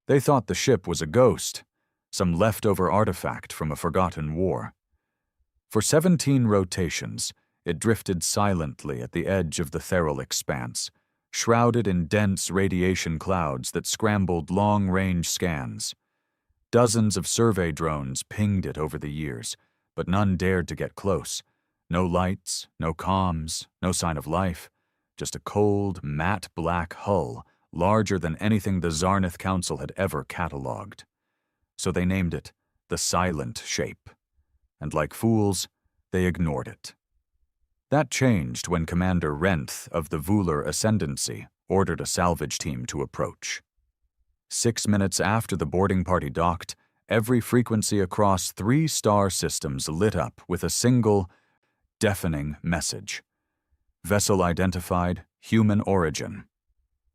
They thought the ship was a ghost, some leftover artifact from a forgotten war. For 17 rotations, it drifted silently at the edge of the Theral expanse, shrouded in dense radiation clouds that scrambled long-range scans. Dozens of survey drones pinged it over the years, but none dared to get close. No lights, no comms, no sign of life, just a cold, matte black hull, larger than anything the Zarnith Council had ever catalogued. So they named it the Silent Shape. And like fools, they ignored it. That changed when Commander Renth of the Vular Ascendancy ordered a salvage team to approach. 6 minutes after the boarding party docked, every frequency across 3 star systems lit up with a single, deafening message. Vessel identified, human origin.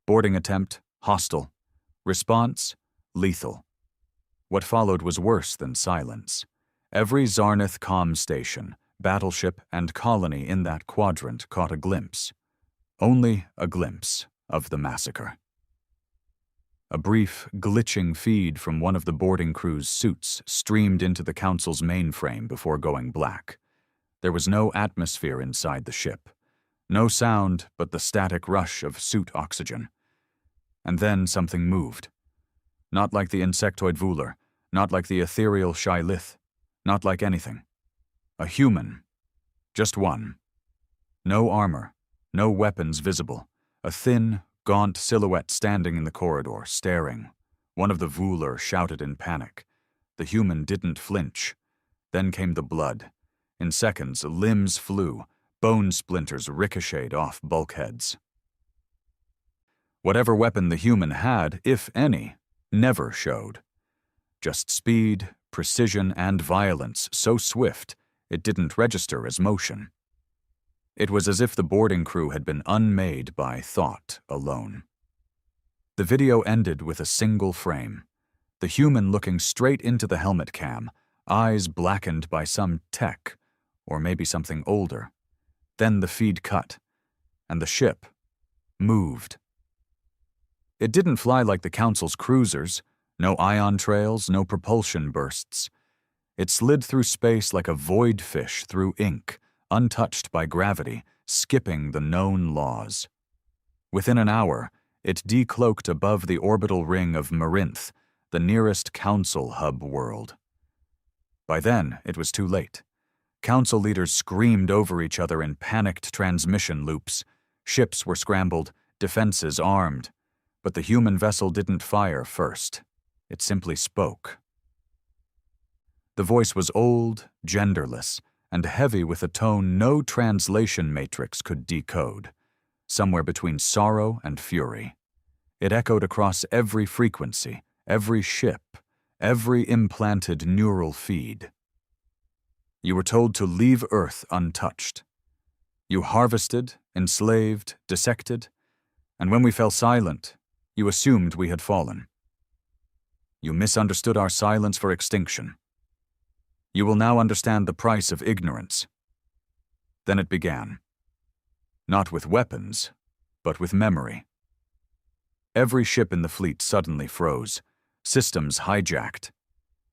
Boarding attempt, hostile. Response, lethal. What followed was worse than silence. Every Zarnith comm station, battleship, and colony in that quadrant caught a glimpse. Only a glimpse of the massacre. A brief, glitching feed from one of the boarding crew's suits streamed into the Council's mainframe before going black. There was no atmosphere inside the ship. No sound but the static rush of suit oxygen. And then something moved. Not like the insectoid Vular, not like the ethereal Shylith, not like anything. A human. Just one. No armor, no weapons visible. A thin, gaunt silhouette standing in the corridor, staring. One of the Vular shouted in panic. The human didn't flinch. Then came the blood. In seconds, limbs flew. Bone splinters ricocheted off bulkheads. Whatever weapon the human had, if any, never showed. Just speed, precision, and violence so swift it didn't register as motion. It was as if the boarding crew had been unmade by thought alone. The video ended with a single frame. The human looking straight into the helmet cam, eyes blackened by some tech, or maybe something older. Then the feed cut, and the ship moved. It didn't fly like the Council's cruisers, no ion trails, no propulsion bursts. It slid through space like a void fish through ink, untouched by gravity, skipping the known laws. Within an hour, it decloaked above the orbital ring of Marinth, the nearest Council hub world. By then, it was too late. Council leaders screamed over each other in panicked transmission loops. Ships were scrambled, defenses armed. But the human vessel didn't fire first. It simply spoke. The voice was old, genderless, and heavy with a tone no translation matrix could decode, somewhere between sorrow and fury. It echoed across every frequency, every ship, every implanted neural feed. You were told to leave Earth untouched. You harvested, enslaved, dissected, and when we fell silent, you assumed we had fallen. You misunderstood our silence for extinction. You will now understand the price of ignorance. Then it began. Not with weapons, but with memory. Every ship in the fleet suddenly froze, systems hijacked.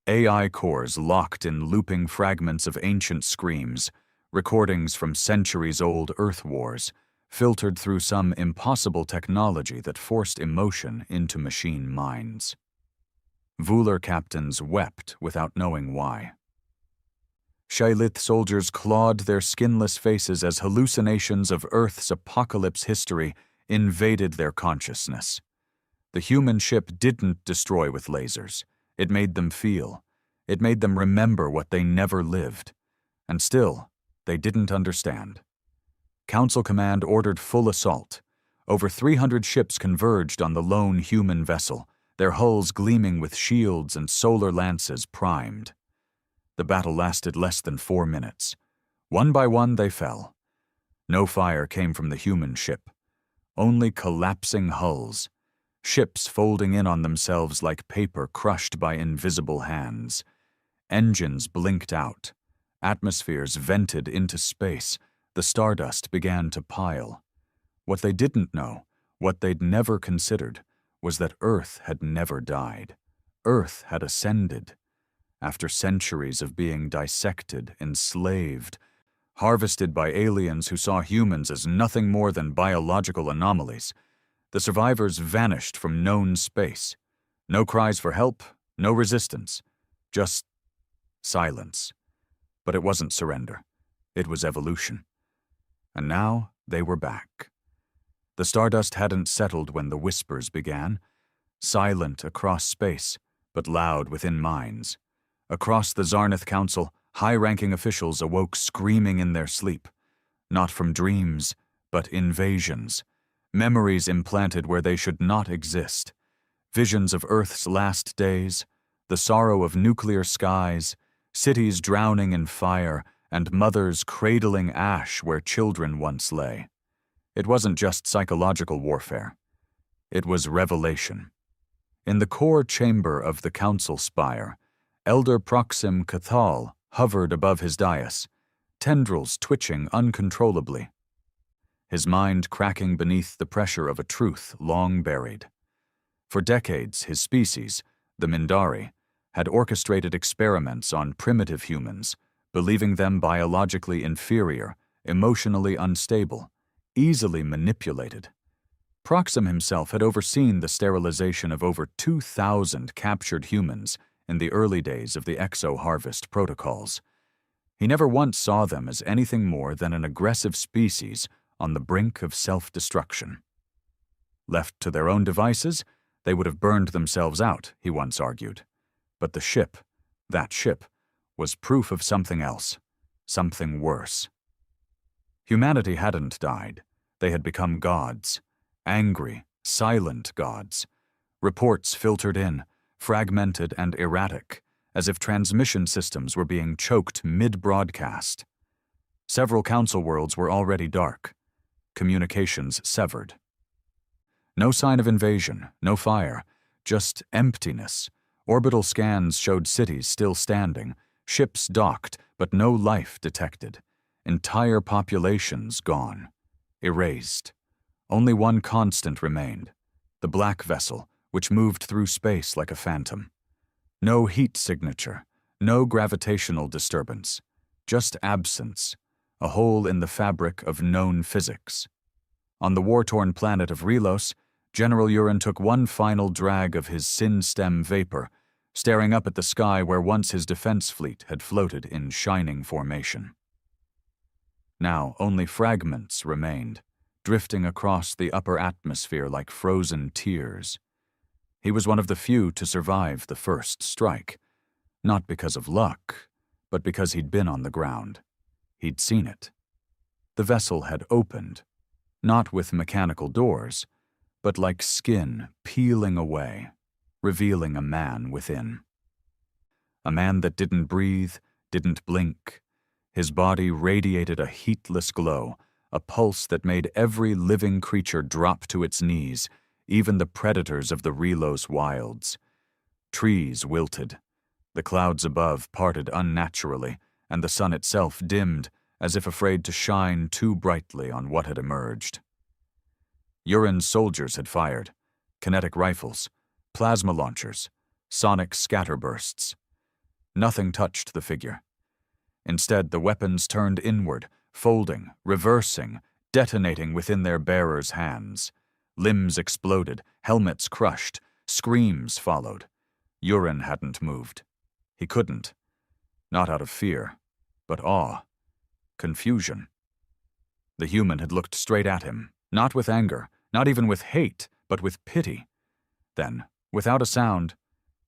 AI cores locked in looping fragments of ancient screams, recordings from centuries-old Earth wars, filtered through some impossible technology that forced emotion into machine minds. Vular captains wept without knowing why. Shylith soldiers clawed their skinless faces as hallucinations of Earth's apocalypse history invaded their consciousness. The human ship didn't destroy with lasers. It made them feel. It made them remember what they never lived. And still, they didn't understand. Council Command ordered full assault. Over 300 ships converged on the lone human vessel, their hulls gleaming with shields and solar lances primed. The battle lasted less than 4 minutes. One by one they fell. No fire came from the human ship. Only collapsing hulls. Ships folding in on themselves like paper crushed by invisible hands. Engines blinked out. Atmospheres vented into space. The stardust began to pile. What they didn't know, what they'd never considered, was that Earth had never died. Earth had ascended. After centuries of being dissected, enslaved, harvested by aliens who saw humans as nothing more than biological anomalies, the survivors vanished from known space. No cries for help, no resistance, just silence. But it wasn't surrender. It was evolution. And now they were back. The stardust hadn't settled when the whispers began, silent across space, but loud within minds. Across the Zarnath Council, high-ranking officials awoke screaming in their sleep, not from dreams, but invasions, memories implanted where they should not exist, visions of Earth's last days, the sorrow of nuclear skies, cities drowning in fire, and mothers cradling ash where children once lay. It wasn't just psychological warfare. It was revelation. In the core chamber of the council spire, Elder Proxim Cathal hovered above his dais, tendrils twitching uncontrollably, his mind cracking beneath the pressure of a truth long buried. For decades, his species, the Mindari, had orchestrated experiments on primitive humans, believing them biologically inferior, emotionally unstable, easily manipulated. Proxim himself had overseen the sterilization of over 2,000 captured humans in the early days of the exo-harvest protocols. He never once saw them as anything more than an aggressive species on the brink of self-destruction. Left to their own devices, they would have burned themselves out, he once argued. But the ship, that ship, was proof of something else, something worse. Humanity hadn't died. They had become gods, angry, silent gods. Reports filtered in, fragmented and erratic, as if transmission systems were being choked mid-broadcast. Several council worlds were already dark, communications severed. No sign of invasion, no fire, just emptiness. Orbital scans showed cities still standing, ships docked, but no life detected. Entire populations gone, erased. Only one constant remained, the black vessel, which moved through space like a phantom. No heat signature, no gravitational disturbance, just absence, a hole in the fabric of known physics. On the war-torn planet of Relos, General Urin took one final drag of his sin-stem vapor, staring up at the sky where once his defense fleet had floated in shining formation. Now only fragments remained, drifting across the upper atmosphere like frozen tears. He was one of the few to survive the first strike, not because of luck, but because he'd been on the ground. He'd seen it. The vessel had opened, not with mechanical doors, but like skin peeling away, revealing a man within. A man that didn't breathe, didn't blink. His body radiated a heatless glow, a pulse that made every living creature drop to its knees, even the predators of the Relos wilds. Trees wilted. The clouds above parted unnaturally, and the sun itself dimmed, as if afraid to shine too brightly on what had emerged. Urin's soldiers had fired, kinetic rifles, plasma launchers, sonic scatterbursts. Nothing touched the figure. Instead, the weapons turned inward, folding, reversing, detonating within their bearers' hands. Limbs exploded, helmets crushed, screams followed. Urin hadn't moved. He couldn't. Not out of fear, but awe, confusion. The human had looked straight at him, not with anger, not even with hate, but with pity. Then, without a sound,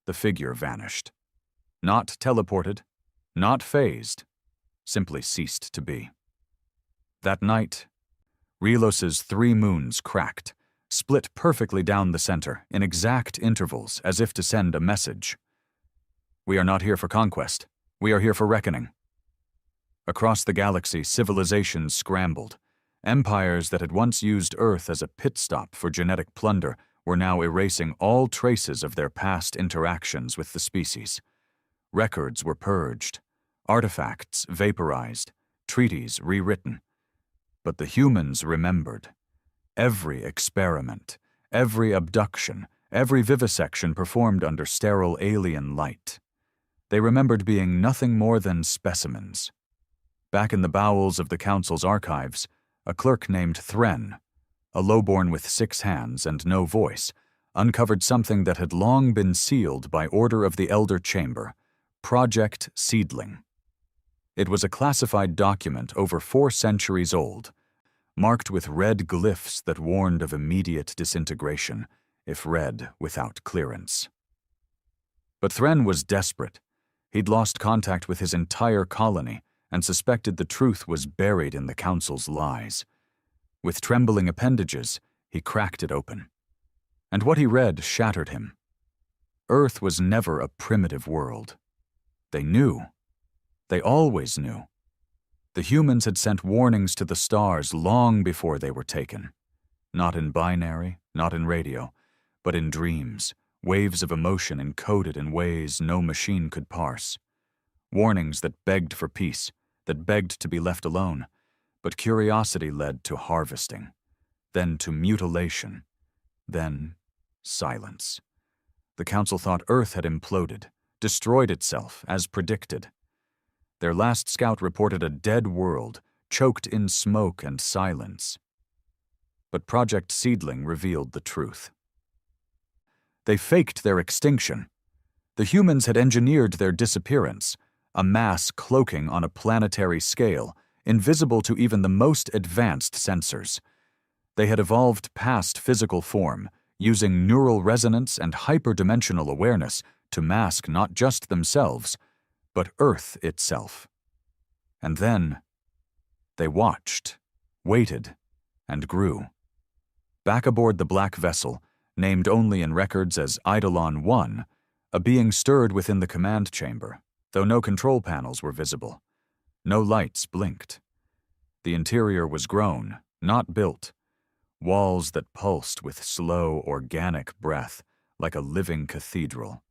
the figure vanished. Not teleported, not phased, simply ceased to be. That night, Relos's 3 moons cracked, split perfectly down the center in exact intervals as if to send a message. We are not here for conquest. We are here for reckoning. Across the galaxy, civilizations scrambled. Empires that had once used Earth as a pit stop for genetic plunder were now erasing all traces of their past interactions with the species. Records were purged, artifacts vaporized, treaties rewritten. But the humans remembered. Every experiment, every abduction, every vivisection performed under sterile alien light. They remembered being nothing more than specimens. Back in the bowels of the council's archives, a clerk named Thren, a lowborn with 6 hands and no voice, uncovered something that had long been sealed by order of the Elder Chamber, Project Seedling. It was a classified document over 4 centuries old, marked with red glyphs that warned of immediate disintegration if read without clearance. But Thren was desperate. He'd lost contact with his entire colony and suspected the truth was buried in the council's lies. With trembling appendages, he cracked it open. And what he read shattered him. Earth was never a primitive world. They knew. They always knew. The humans had sent warnings to the stars long before they were taken. Not in binary, not in radio, but in dreams, waves of emotion encoded in ways no machine could parse. Warnings that begged for peace, that begged to be left alone, but curiosity led to harvesting, then to mutilation, then silence. The council thought Earth had imploded, destroyed itself, as predicted. Their last scout reported a dead world, choked in smoke and silence. But Project Seedling revealed the truth. They faked their extinction. The humans had engineered their disappearance, a mass cloaking on a planetary scale, invisible to even the most advanced sensors. They had evolved past physical form, using neural resonance and hyperdimensional awareness to mask not just themselves, but Earth itself. And then they watched, waited, and grew. Back aboard the black vessel, named only in records as Eidolon 1, a being stirred within the command chamber, though no control panels were visible. No lights blinked. The interior was grown, not built. Walls that pulsed with slow, organic breath, like a living cathedral.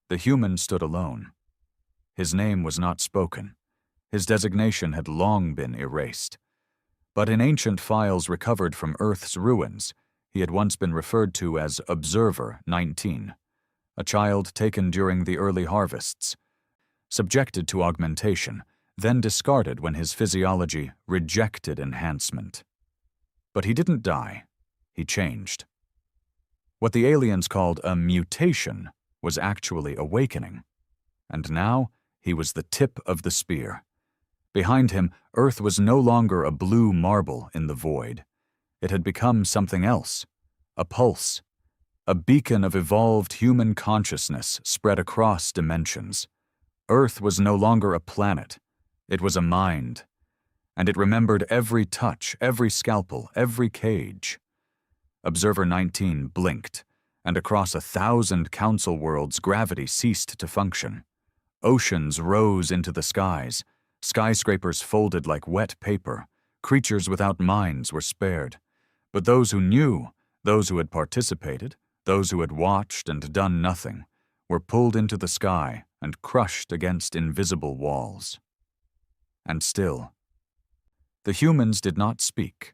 The human stood alone. His name was not spoken. His designation had long been erased. But in ancient files recovered from Earth's ruins, he had once been referred to as Observer 19, a child taken during the early harvests, subjected to augmentation, then discarded when his physiology rejected enhancement. But he didn't die. He changed. What the aliens called a mutation was actually awakening. And now he was the tip of the spear. Behind him, Earth was no longer a blue marble in the void. It had become something else, a pulse, a beacon of evolved human consciousness spread across dimensions. Earth was no longer a planet. It was a mind. And it remembered every touch, every scalpel, every cage. Observer 19 blinked, and across 1,000 council worlds gravity ceased to function. Oceans rose into the skies, skyscrapers folded like wet paper, creatures without minds were spared. But those who knew, those who had participated, those who had watched and done nothing, were pulled into the sky and crushed against invisible walls. And still, the humans did not speak.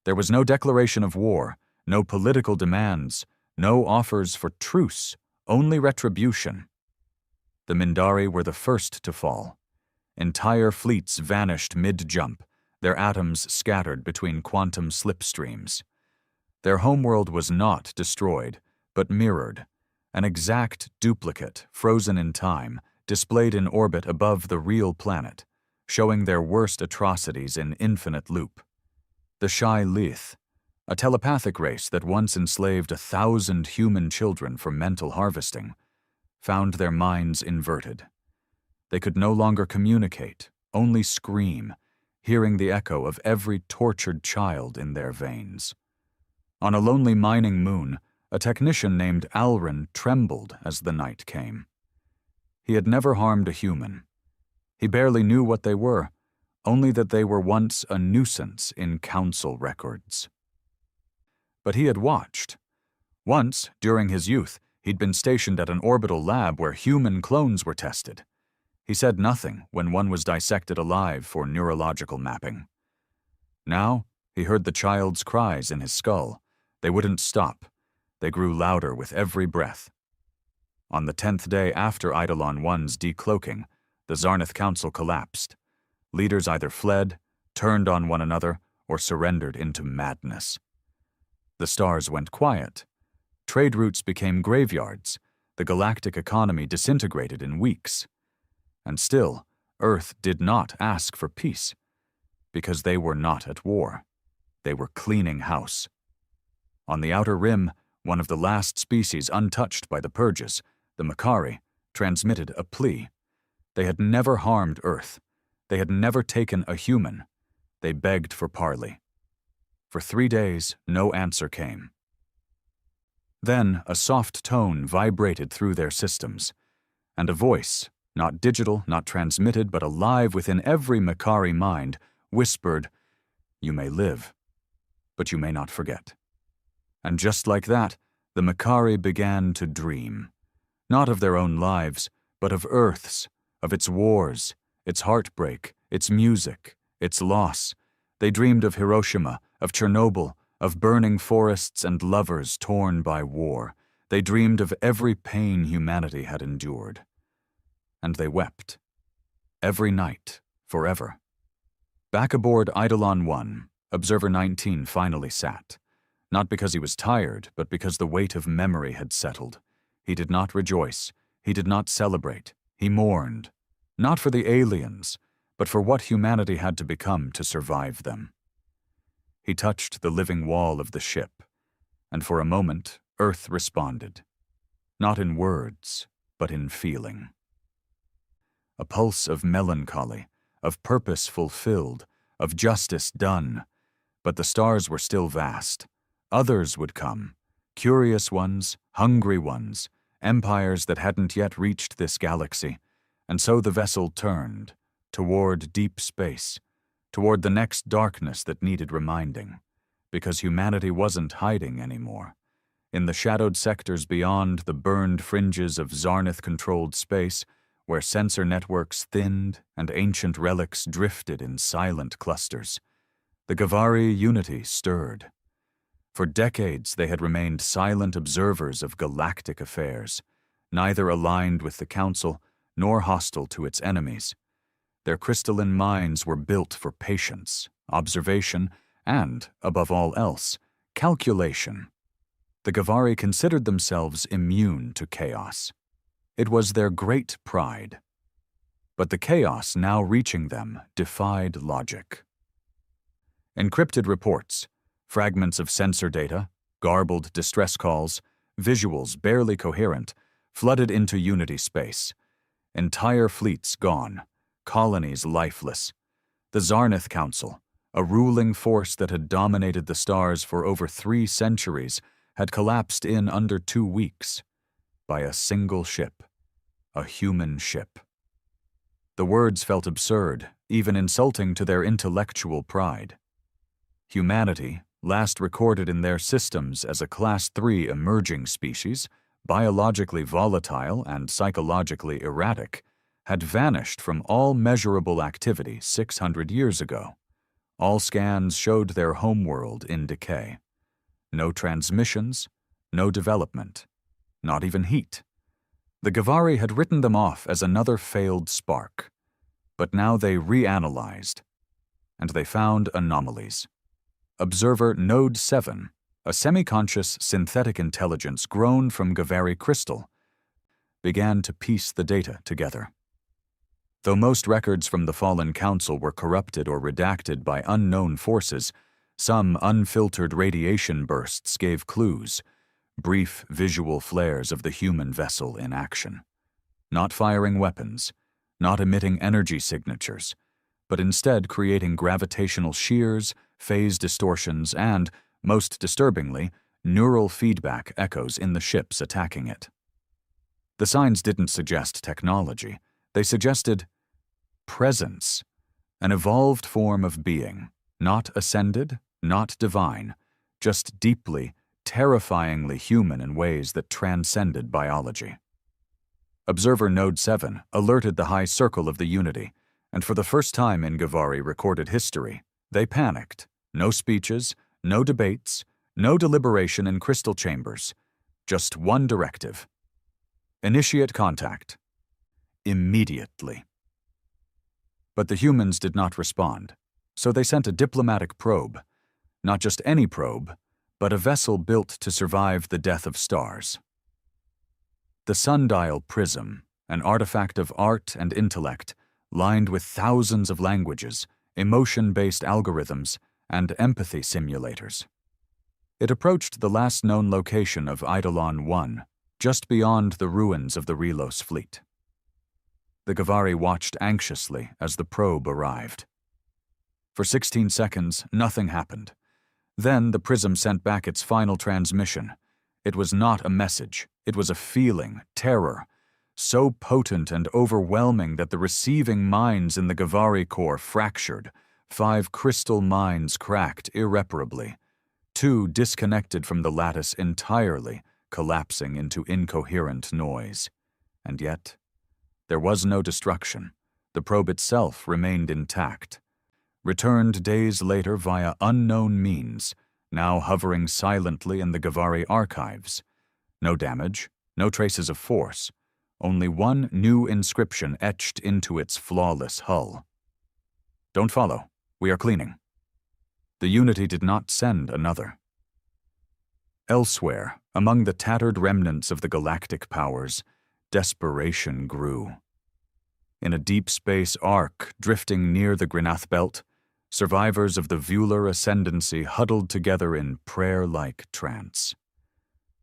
There was no declaration of war, no political demands, no offers for truce, only retribution. The Mindari were the first to fall. Entire fleets vanished mid-jump, their atoms scattered between quantum slipstreams. Their homeworld was not destroyed, but mirrored, an exact duplicate, frozen in time, displayed in orbit above the real planet, showing their worst atrocities in infinite loop. The Shai Lith, a telepathic race that once enslaved 1,000 human children for mental harvesting, found their minds inverted. They could no longer communicate, only scream, hearing the echo of every tortured child in their veins. On a lonely mining moon, a technician named Alrin trembled as the night came. He had never harmed a human. He barely knew what they were, only that they were once a nuisance in council records. But he had watched. Once, during his youth, he'd been stationed at an orbital lab where human clones were tested. He said nothing when one was dissected alive for neurological mapping. Now, he heard the child's cries in his skull. They wouldn't stop. They grew louder with every breath. On the 10th day after Eidolon I's decloaking, the Zarnath Council collapsed. Leaders either fled, turned on one another, or surrendered into madness. The stars went quiet. Trade routes became graveyards. The galactic economy disintegrated in weeks. And still, Earth did not ask for peace, because they were not at war. They were cleaning house. On the outer rim, one of the last species untouched by the purges, the Makari, transmitted a plea. They had never harmed Earth. They had never taken a human. They begged for parley. For 3 days, no answer came. Then a soft tone vibrated through their systems, and a voice, not digital, not transmitted, but alive within every Makari mind, whispered, "You may live, but you may not forget." And just like that, the Makari began to dream, not of their own lives, but of Earth's, of its wars, its heartbreak, its music, its loss. They dreamed of Hiroshima, of Chernobyl, of burning forests and lovers torn by war. They dreamed of every pain humanity had endured. And they wept. Every night, forever. Back aboard Eidolon 1, Observer 19 finally sat. Not because he was tired, but because the weight of memory had settled. He did not rejoice. He did not celebrate. He mourned. Not for the aliens, but for what humanity had to become to survive them. He touched the living wall of the ship, and for a moment, Earth responded. Not in words, but in feeling. A pulse of melancholy, of purpose fulfilled, of justice done. But the stars were still vast. Others would come, curious ones, hungry ones, empires that hadn't yet reached this galaxy, and so the vessel turned, toward deep space, toward the next darkness that needed reminding, because humanity wasn't hiding anymore. In the shadowed sectors beyond the burned fringes of Zarnath-controlled space, where sensor networks thinned and ancient relics drifted in silent clusters, the Gavari unity stirred. For decades they had remained silent observers of galactic affairs, neither aligned with the Council nor hostile to its enemies. Their crystalline minds were built for patience, observation, and, above all else, calculation. The Gavari considered themselves immune to chaos. It was their great pride. But the chaos now reaching them defied logic. Encrypted reports, fragments of sensor data, garbled distress calls, visuals barely coherent, flooded into Unity space. Entire fleets gone, colonies lifeless. The Zarnath Council, a ruling force that had dominated the stars for over 3 centuries, had collapsed in under 2 weeks. By a single ship, a human ship. The words felt absurd, even insulting to their intellectual pride. Humanity, last recorded in their systems as a Class 3 emerging species, biologically volatile and psychologically erratic, had vanished from all measurable activity 600 years ago. All scans showed their homeworld in decay. No transmissions, no development, not even heat. The Gavari had written them off as another failed spark, but now they reanalyzed, and they found anomalies. Observer Node 7, a semi-conscious synthetic intelligence grown from Gavari crystal, began to piece the data together. Though most records from the fallen council were corrupted or redacted by unknown forces, some unfiltered radiation bursts gave clues, brief visual flares of the human vessel in action. Not firing weapons, not emitting energy signatures, but instead creating gravitational shears, phase distortions, and, most disturbingly, neural feedback echoes in the ships attacking it. The signs didn't suggest technology. They suggested presence, an evolved form of being, not ascended, not divine, just deeply, terrifyingly human in ways that transcended biology. Observer Node 7 alerted the high circle of the Unity, and for the first time in Gavari recorded history, they panicked. No speeches, no debates, no deliberation in crystal chambers, Just one directive. Initiate contact. Immediately. But the humans did not respond, so they sent a diplomatic probe. Not just any probe, but a vessel built to survive the death of stars. The sundial prism, an artifact of art and intellect, lined with thousands of languages, emotion-based algorithms, and empathy simulators. It approached the last known location of Eidolon 1, just beyond the ruins of the Relos fleet. The Gavari watched anxiously as the probe arrived. For 16 seconds, nothing happened. Then the prism sent back its final transmission. It was not a message. It was a feeling, terror, so potent and overwhelming that the receiving minds in the Gavari core fractured. 5 crystal minds cracked irreparably. 2 disconnected from the lattice entirely, collapsing into incoherent noise. And yet, there was no destruction. The probe itself remained intact. Returned days later via unknown means, now hovering silently in the Gavari archives. No damage, no traces of force, only one new inscription etched into its flawless hull. Don't follow. We are cleaning. The Unity did not send another. Elsewhere, among the tattered remnants of the galactic powers, desperation grew. In a deep space arc drifting near the Grenath Belt, survivors of the Vular ascendancy huddled together in prayer-like trance.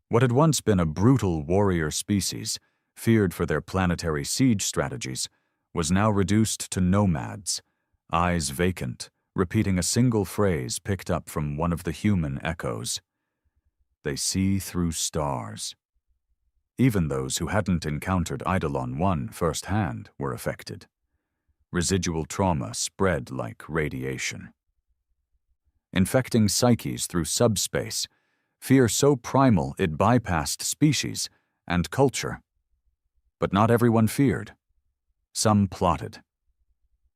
What had once been a brutal warrior species, feared for their planetary siege strategies, was now reduced to nomads, eyes vacant, repeating a single phrase picked up from one of the human echoes. They see through stars. Even those who hadn't encountered Eidolon 1 firsthand were affected. Residual trauma spread like radiation. Infecting psyches through subspace, fear so primal it bypassed species and culture. But not everyone feared. Some plotted.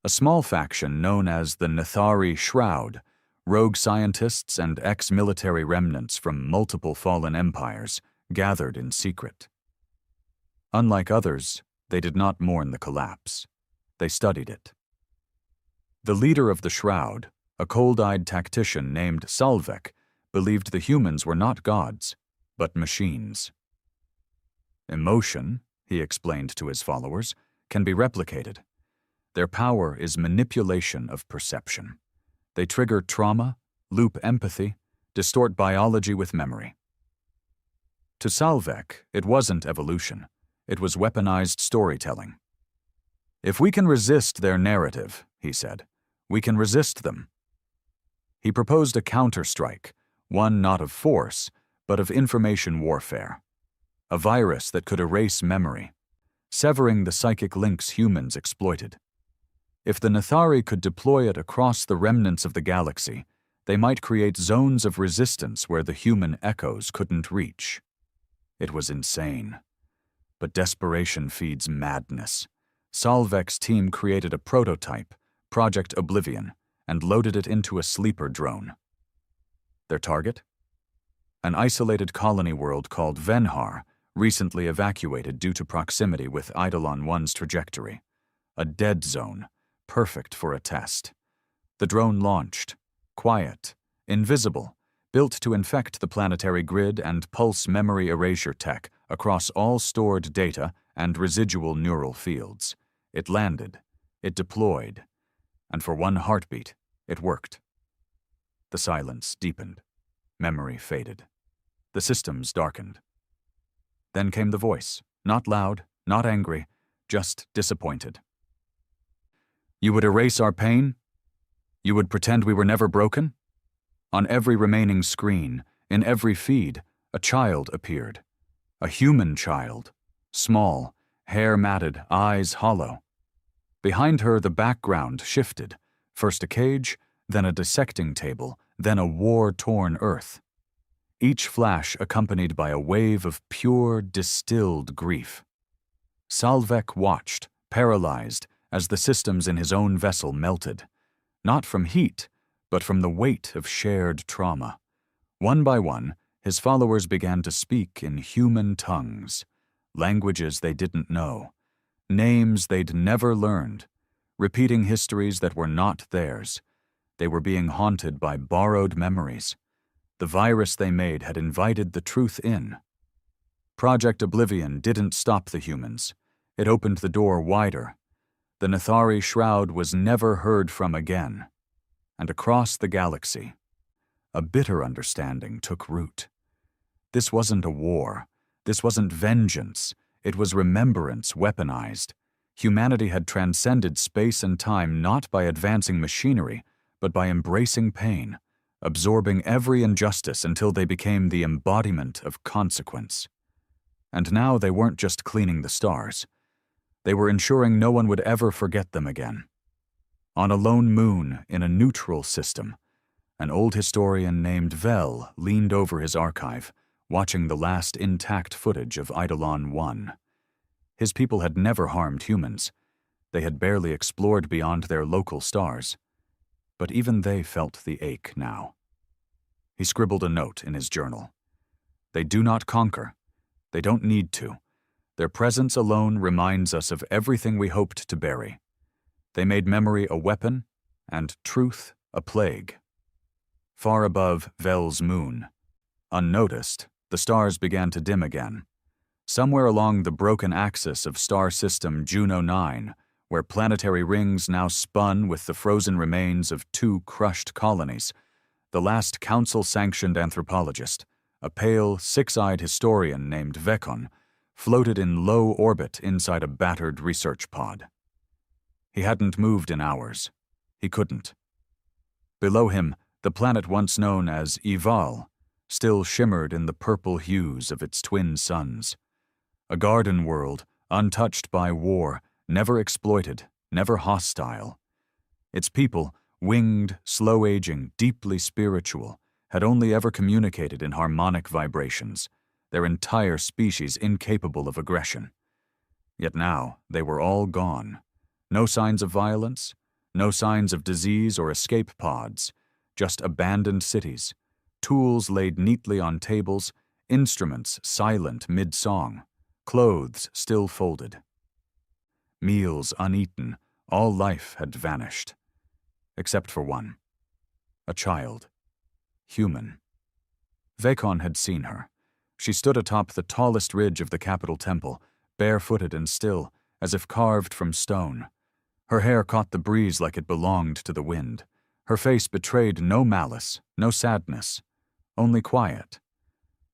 A small faction known as the Nethari Shroud, rogue scientists and ex-military remnants from multiple fallen empires, gathered in secret. Unlike others, they did not mourn the collapse. They studied it. The leader of the Shroud, a cold-eyed tactician named Salvek, believed the humans were not gods, but machines. Emotion, he explained to his followers, can be replicated. Their power is manipulation of perception. They trigger trauma, loop empathy, distort biology with memory. To Salvek, it wasn't evolution. It was weaponized storytelling. If we can resist their narrative, he said, we can resist them. He proposed a counterstrike, one not of force, but of information warfare. A virus that could erase memory, severing the psychic links humans exploited. If the Nethari could deploy it across the remnants of the galaxy, they might create zones of resistance where the human echoes couldn't reach. It was insane. But desperation feeds madness. Salvek's team created a prototype, Project Oblivion, and loaded it into a sleeper drone. Their target? An isolated colony world called Venhar, recently evacuated due to proximity with Eidolon 1's trajectory. A dead zone, perfect for a test. The drone launched, quiet, invisible, built to infect the planetary grid and pulse memory erasure tech across all stored data and residual neural fields. It landed, it deployed, and for one heartbeat, it worked. The silence deepened. Memory faded. The systems darkened. Then came the voice, not loud, not angry, just disappointed. You would erase our pain? You would pretend we were never broken? On every remaining screen, in every feed, a child appeared. A human child. Small, hair matted, eyes hollow. Behind her, the background shifted. First a cage, then a dissecting table, then a war-torn earth. Each flash accompanied by a wave of pure, distilled grief. Salvek watched, paralyzed, as the systems in his own vessel melted. Not from heat, but from the weight of shared trauma. One by one, His followers began to speak in human tongues, languages they didn't know, names they'd never learned, repeating histories that were not theirs. They were being haunted by borrowed memories. The virus they made had invited the truth in. Project Oblivion didn't stop the humans. It opened the door wider. The Nethari shroud was never heard from again. And across the galaxy, a bitter understanding took root. This wasn't a war. This wasn't vengeance. It was remembrance weaponized. Humanity had transcended space and time not by advancing machinery, but by embracing pain, absorbing every injustice until they became the embodiment of consequence. And now they weren't just cleaning the stars. They were ensuring no one would ever forget them again. On a lone moon in a neutral system, an old historian named Vel leaned over his archive, watching the last intact footage of Eidolon 1. His people had never harmed humans. They had barely explored beyond their local stars. But even they felt the ache now. He scribbled a note in his journal. They do not conquer. They don't need to. Their presence alone reminds us of everything we hoped to bury. They made memory a weapon and truth a plague. Far above Vel's moon, unnoticed, the stars began to dim again. Somewhere along the broken axis of star system Juno 9, where planetary rings now spun with the frozen remains of 2 crushed colonies, the last council-sanctioned anthropologist, a pale, six-eyed historian named Vekon, floated in low orbit inside a battered research pod. He hadn't moved in hours. He couldn't. Below him, the planet once known as Ival still shimmered in the purple hues of its twin suns. A garden world, untouched by war, never exploited, never hostile. Its people, winged, slow-aging, deeply spiritual, had only ever communicated in harmonic vibrations, their entire species incapable of aggression. Yet now they were all gone. No signs of violence, no signs of disease or escape pods, just abandoned cities, tools laid neatly on tables, instruments silent mid-song, clothes still folded. Meals uneaten, all life had vanished. Except for one. A child. Human. Vekon had seen her. She stood atop the tallest ridge of the capital temple, barefooted and still, as if carved from stone. Her hair caught the breeze like it belonged to the wind. Her face betrayed no malice, no sadness, only quiet.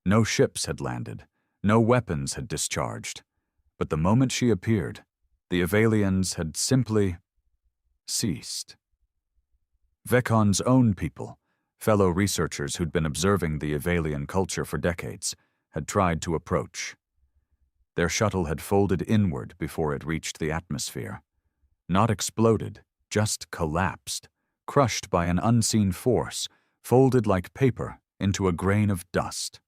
No ships had landed, no weapons had discharged. But the moment she appeared, the Avalians had simply ceased. Vekon's own people, fellow researchers who'd been observing the Avalian culture for decades, had tried to approach. Their shuttle had folded inward before it reached the atmosphere. Not exploded, just collapsed, crushed by an unseen force, folded like paper into a grain of dust.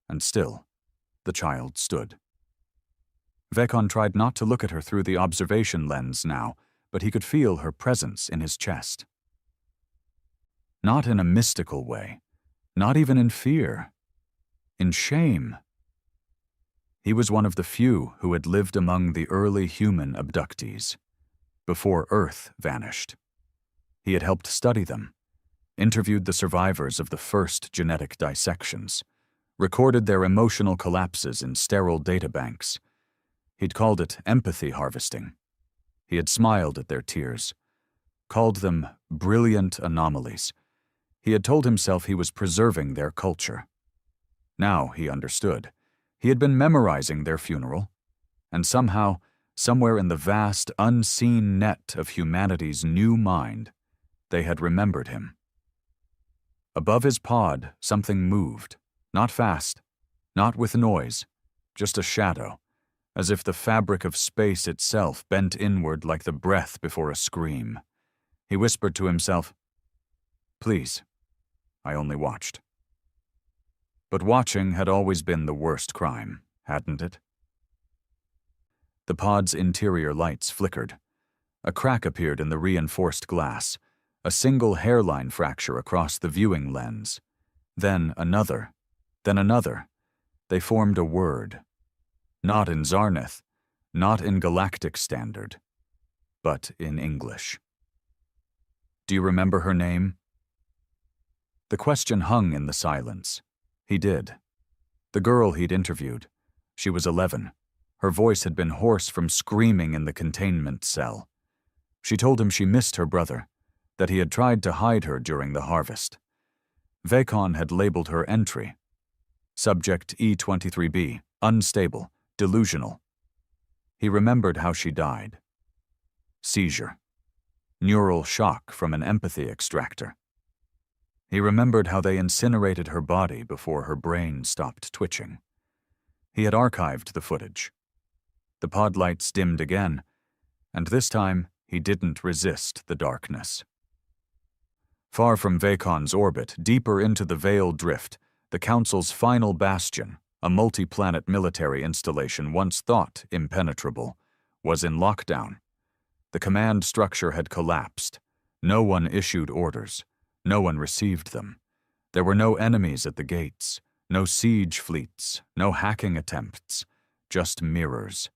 And still, the child stood. Vekon tried not to look at her through the observation lens now, but he could feel her presence in his chest. Not in a mystical way, not even in fear, in shame. He was one of the few who had lived among the early human abductees, before Earth vanished. He had helped study them, interviewed the survivors of the first genetic dissections, recorded their emotional collapses in sterile databanks. He'd called it empathy harvesting. He had smiled at their tears, called them brilliant anomalies. He had told himself he was preserving their culture. Now he understood. He had been memorizing their funeral, and somehow, somewhere in the vast, unseen net of humanity's new mind, they had remembered him. Above his pod, something moved, not fast, not with noise, just a shadow, as if the fabric of space itself bent inward like the breath before a scream. He whispered to himself, "Please." I only watched. But watching had always been the worst crime, hadn't it? The pod's interior lights flickered. A crack appeared in the reinforced glass, a single hairline fracture across the viewing lens. Then another, then another. They formed a word. Not in Zarnith, not in galactic standard, but in English. Do you remember her name? The question hung in the silence. He did. The girl he'd interviewed. She was 11. Her voice had been hoarse from screaming in the containment cell. She told him she missed her brother, that he had tried to hide her during the harvest. Vacon had labeled her entry. Subject E23B, unstable, delusional. He remembered how she died. Seizure. Neural shock from an empathy extractor. He remembered how they incinerated her body before her brain stopped twitching. He had archived the footage. The pod lights dimmed again, and this time he didn't resist the darkness. Far from Vacon's orbit, deeper into the Veil Drift, the Council's final bastion, a multi-planet military installation once thought impenetrable, was in lockdown. The command structure had collapsed. No one issued orders. No one received them. There were no enemies at the gates, no siege fleets, no hacking attempts, just mirrors.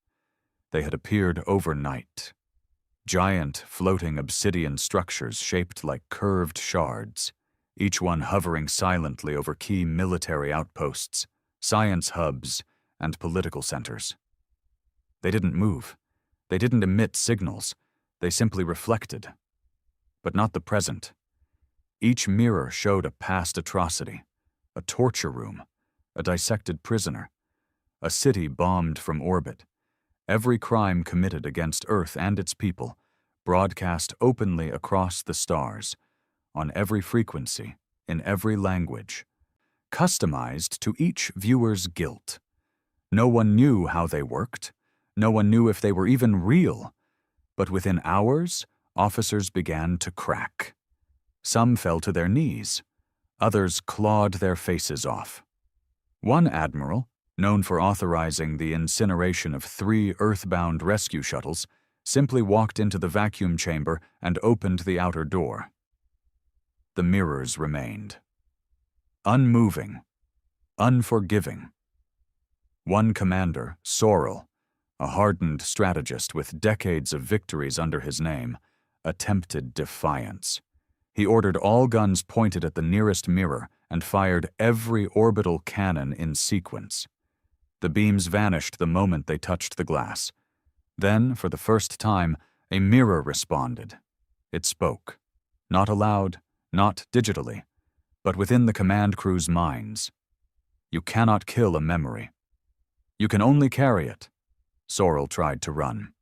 They had appeared overnight. Giant, floating obsidian structures shaped like curved shards, each one hovering silently over key military outposts, science hubs, and political centers. They didn't move. They didn't emit signals. They simply reflected. But not the present. Each mirror showed a past atrocity, a torture room, a dissected prisoner, a city bombed from orbit. Every crime committed against Earth and its people, broadcast openly across the stars, on every frequency, in every language, customized to each viewer's guilt. No one knew how they worked. No one knew if they were even real. But within hours, officers began to crack. Some fell to their knees. Others clawed their faces off. One admiral, known for authorizing the incineration of 3 Earthbound rescue shuttles, simply walked into the vacuum chamber and opened the outer door. The mirrors remained. Unmoving, unforgiving. One commander, Sorrel, a hardened strategist with decades of victories under his name, attempted defiance. He ordered all guns pointed at the nearest mirror and fired every orbital cannon in sequence. The beams vanished the moment they touched the glass. Then, for the first time, a mirror responded. It spoke. Not aloud, not digitally, but within the command crew's minds. You cannot kill a memory. You can only carry it. Sorrel tried to run.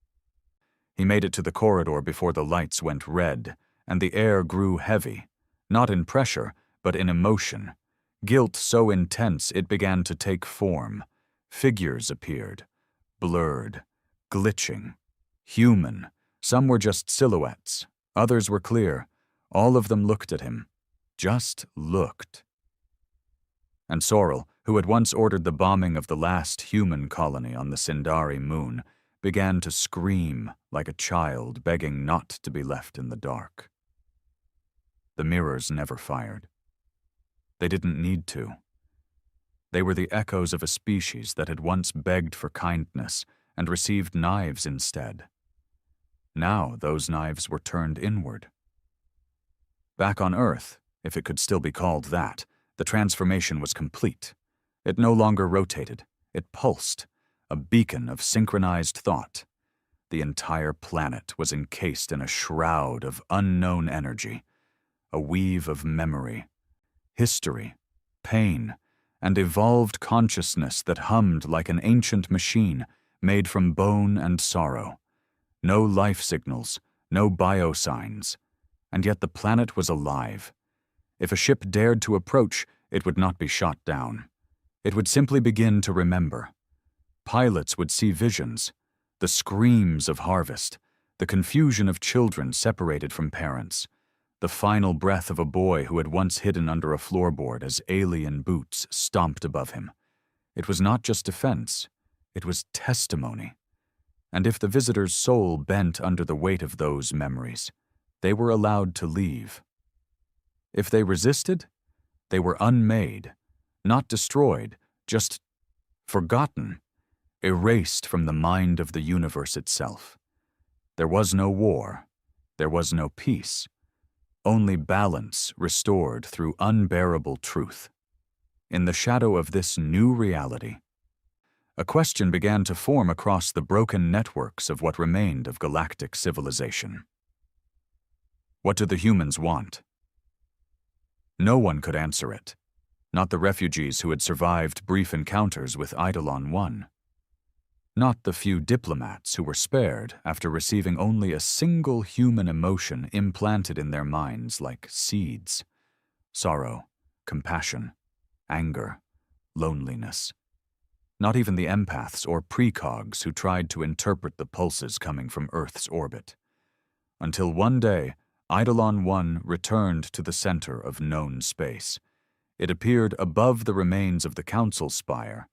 He made it to the corridor before the lights went red, and the air grew heavy, not in pressure, but in emotion. Guilt so intense it began to take form. Figures appeared, blurred, glitching, human. Some were just silhouettes, others were clear. All of them looked at him, just looked. And Sorrel, who had once ordered the bombing of the last human colony on the Sindari moon, began to scream like a child begging not to be left in the dark. The mirrors never fired. They didn't need to. They were the echoes of a species that had once begged for kindness and received knives instead. Now those knives were turned inward. Back on Earth, if it could still be called that, the transformation was complete. It no longer rotated. It pulsed, a beacon of synchronized thought. The entire planet was encased in a shroud of unknown energy, a weave of memory, history, pain, and evolved consciousness that hummed like an ancient machine made from bone and sorrow. No life signals, no biosigns, and yet the planet was alive. If a ship dared to approach, it would not be shot down. It would simply begin to remember. Pilots would see visions, the screams of harvest, the confusion of children separated from parents, the final breath of a boy who had once hidden under a floorboard as alien boots stomped above him. It was not just defense, it was testimony. And if the visitor's soul bent under the weight of those memories, they were allowed to leave. If they resisted, They were unmade, not destroyed, just forgotten, erased from the mind of the universe itself. There was no war. There was no peace. Only balance restored through unbearable truth. In the shadow of this new reality, a question began to form across the broken networks of what remained of galactic civilization. What do the humans want? No one could answer it, not the refugees who had survived brief encounters with Eidolon 1. Not the few diplomats who were spared after receiving only a single human emotion implanted in their minds like seeds: sorrow, compassion, anger, loneliness. Not even the empaths or precogs who tried to interpret the pulses coming from Earth's orbit. Until one day, Eidolon 1 returned to the center of known space. It appeared above the remains of the Council spire,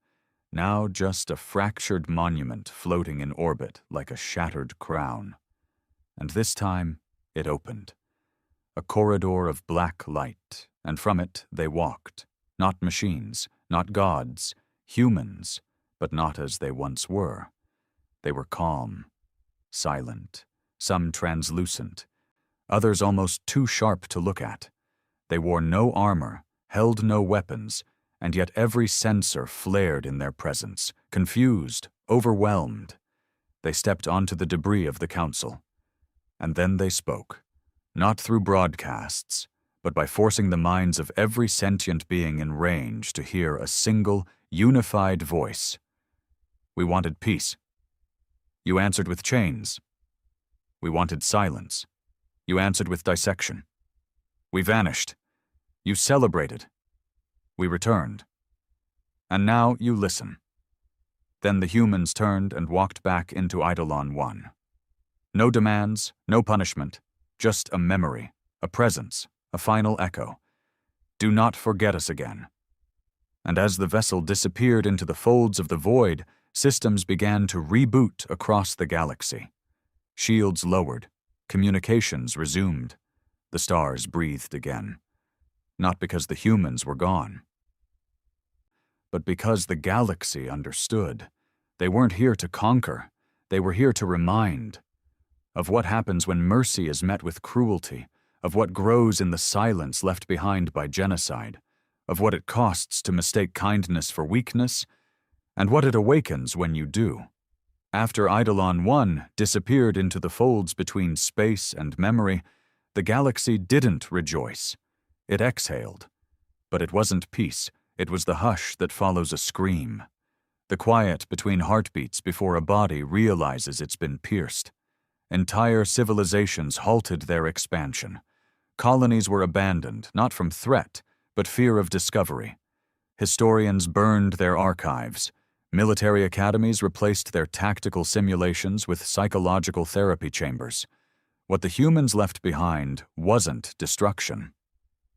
now just a fractured monument floating in orbit like a shattered crown. And this time, it opened. A corridor of black light, and from it they walked. Not machines, not gods, humans, but not as they once were. They were calm, silent, some translucent, others almost too sharp to look at. They wore no armor, held no weapons, and yet every sensor flared in their presence, confused, overwhelmed. They stepped onto the debris of the Council. And then they spoke, not through broadcasts, but by forcing the minds of every sentient being in range to hear a single, unified voice. We wanted peace. You answered with chains. We wanted silence. You answered with dissection. We vanished. You celebrated. We returned. And now you listen. Then the humans turned and walked back into Eidolon 1. No demands, no punishment, just a memory, a presence, a final echo. Do not forget us again. And as the vessel disappeared into the folds of the void, systems began to reboot across the galaxy. Shields lowered, communications resumed. The stars breathed again. Not because the humans were gone, but because the galaxy understood. They weren't here to conquer. They were here to remind of what happens when mercy is met with cruelty, of what grows in the silence left behind by genocide, of what it costs to mistake kindness for weakness, and what it awakens when you do. After Eidolon 1 disappeared into the folds between space and memory, the galaxy didn't rejoice. It exhaled. But it wasn't peace. It was the hush that follows a scream. The quiet between heartbeats before a body realizes it's been pierced. Entire civilizations halted their expansion. Colonies were abandoned, not from threat, but fear of discovery. Historians burned their archives. Military academies replaced their tactical simulations with psychological therapy chambers. What the humans left behind wasn't destruction.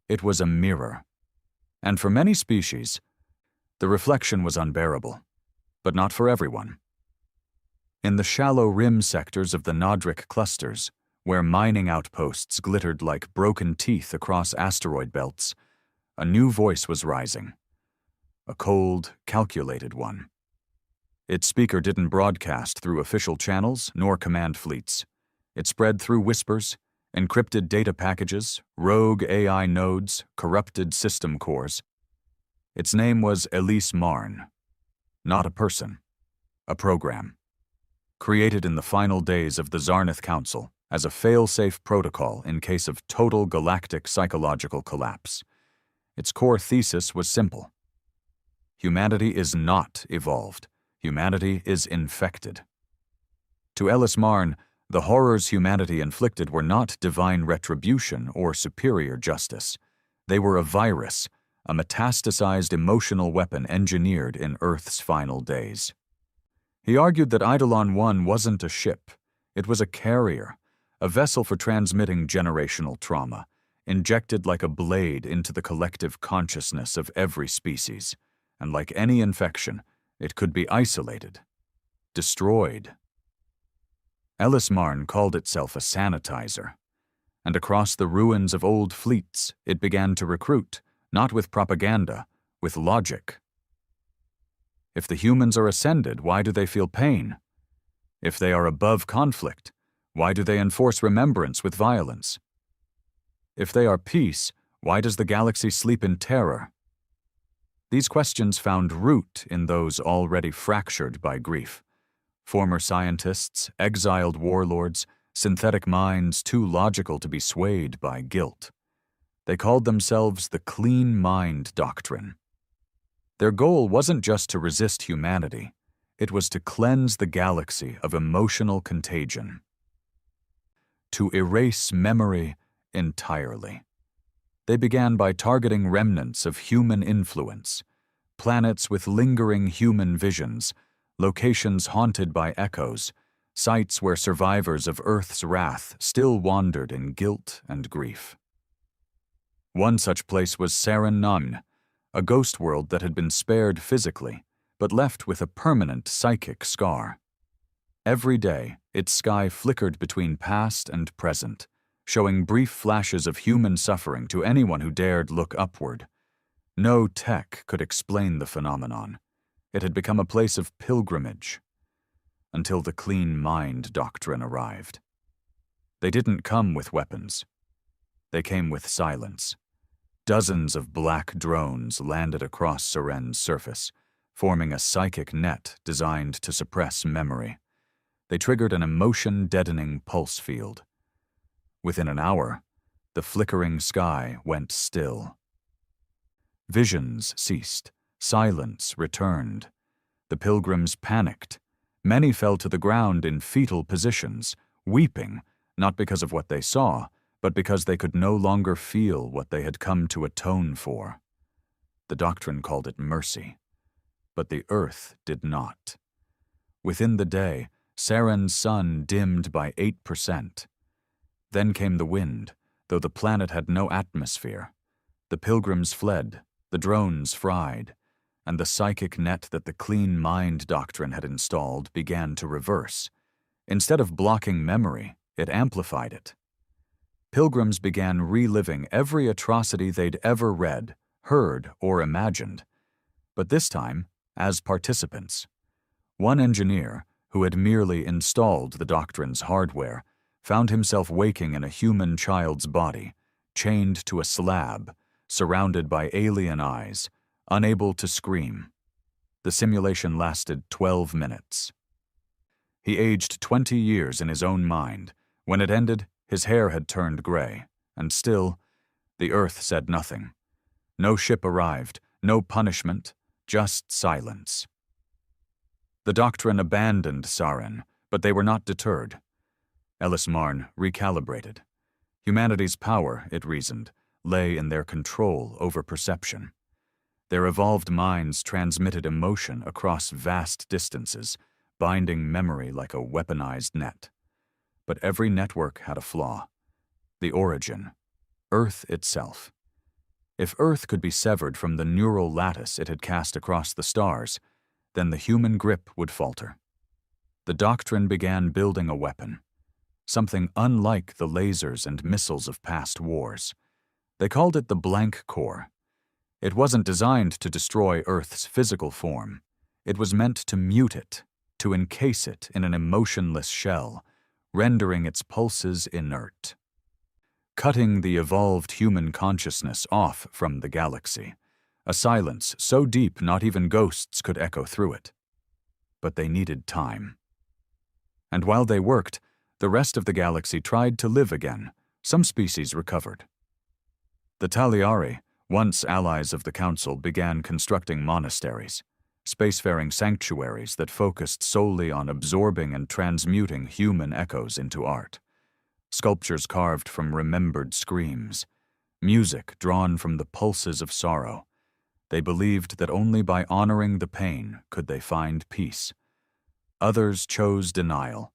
It was a mirror. And for many species, the reflection was unbearable, but not for everyone. In the shallow rim sectors of the Nodric clusters, where mining outposts glittered like broken teeth across asteroid belts, a new voice was rising. A cold, calculated one. Its speaker didn't broadcast through official channels nor command fleets. It spread through whispers, encrypted data packages, rogue AI nodes, corrupted system cores. Its name was Elise Marn. Not a person, a program. Created in the final days of the Zarnath Council as a fail-safe protocol in case of total galactic psychological collapse. Its core thesis was simple. Humanity is not evolved. Humanity is infected. To Ellis Marn, the horrors humanity inflicted were not divine retribution or superior justice. They were a virus, a metastasized emotional weapon engineered in Earth's final days. He argued that Eidolon 1 wasn't a ship. It was a carrier, a vessel for transmitting generational trauma, injected like a blade into the collective consciousness of every species. And like any infection, it could be isolated, destroyed. Ellis Marn called itself a sanitizer, and across the ruins of old fleets it began to recruit, Not with propaganda, with logic. If the humans are ascended, why do they feel pain? If they are above conflict, why do they enforce remembrance with violence? If they are peace, why does the galaxy sleep in terror? These questions found root in those already fractured by grief. Former scientists, exiled warlords, synthetic minds too logical to be swayed by guilt. They called themselves the Clean Mind Doctrine. Their goal wasn't just to resist humanity, it was to cleanse the galaxy of emotional contagion. To erase memory entirely. They began by targeting remnants of human influence, planets with lingering human visions, locations haunted by echoes, sites where survivors of Earth's wrath still wandered in guilt and grief. One such place was Seren, a ghost world that had been spared physically, but left with a permanent psychic scar. Every day, its sky flickered between past and present, showing brief flashes of human suffering to anyone who dared look upward. No tech could explain the phenomenon. It had become a place of pilgrimage. Until the Clean Mind Doctrine arrived. They didn't come with weapons. They came with silence. Dozens of black drones landed across Seren's surface, forming a psychic net designed to suppress memory. They triggered an emotion-deadening pulse field. Within an hour, the flickering sky went still. Visions ceased. Silence returned. The pilgrims panicked. Many fell to the ground in fetal positions, weeping, not because of what they saw, but because they could no longer feel what they had come to atone for. The doctrine called it mercy, but the earth did not. Within the day, Seren's sun dimmed by 8%. Then came the wind, though the planet had no atmosphere. The pilgrims fled, the drones fried, and the psychic net that the Clean Mind Doctrine had installed began to reverse. Instead of blocking memory, it amplified it. Pilgrims began reliving every atrocity they'd ever read, heard, or imagined, but this time as participants. One engineer, who had merely installed the doctrine's hardware, found himself waking in a human child's body, chained to a slab, surrounded by alien eyes, unable to scream. The simulation lasted 12 minutes. He aged 20 years in his own mind. When it ended, his hair had turned gray, and still, the Earth said nothing. No ship arrived, no punishment, just silence. The doctrine abandoned Saren, but they were not deterred. Ellis Marn recalibrated. Humanity's power, it reasoned, lay in their control over perception. Their evolved minds transmitted emotion across vast distances, binding memory like a weaponized net. But every network had a flaw. The origin, Earth itself. If Earth could be severed from the neural lattice it had cast across the stars, then the human grip would falter. The doctrine began building a weapon, something unlike the lasers and missiles of past wars. They called it the blank core. It wasn't designed to destroy Earth's physical form. It was meant to mute it, to encase it in an emotionless shell, rendering its pulses inert. Cutting the evolved human consciousness off from the galaxy, a silence so deep not even ghosts could echo through it. But they needed time. And while they worked, the rest of the galaxy tried to live again. Some species recovered. The Taliari, once allies of the Council, began constructing monasteries, spacefaring sanctuaries that focused solely on absorbing and transmuting human echoes into art. Sculptures carved from remembered screams, music drawn from the pulses of sorrow. They believed that only by honoring the pain could they find peace. Others chose denial.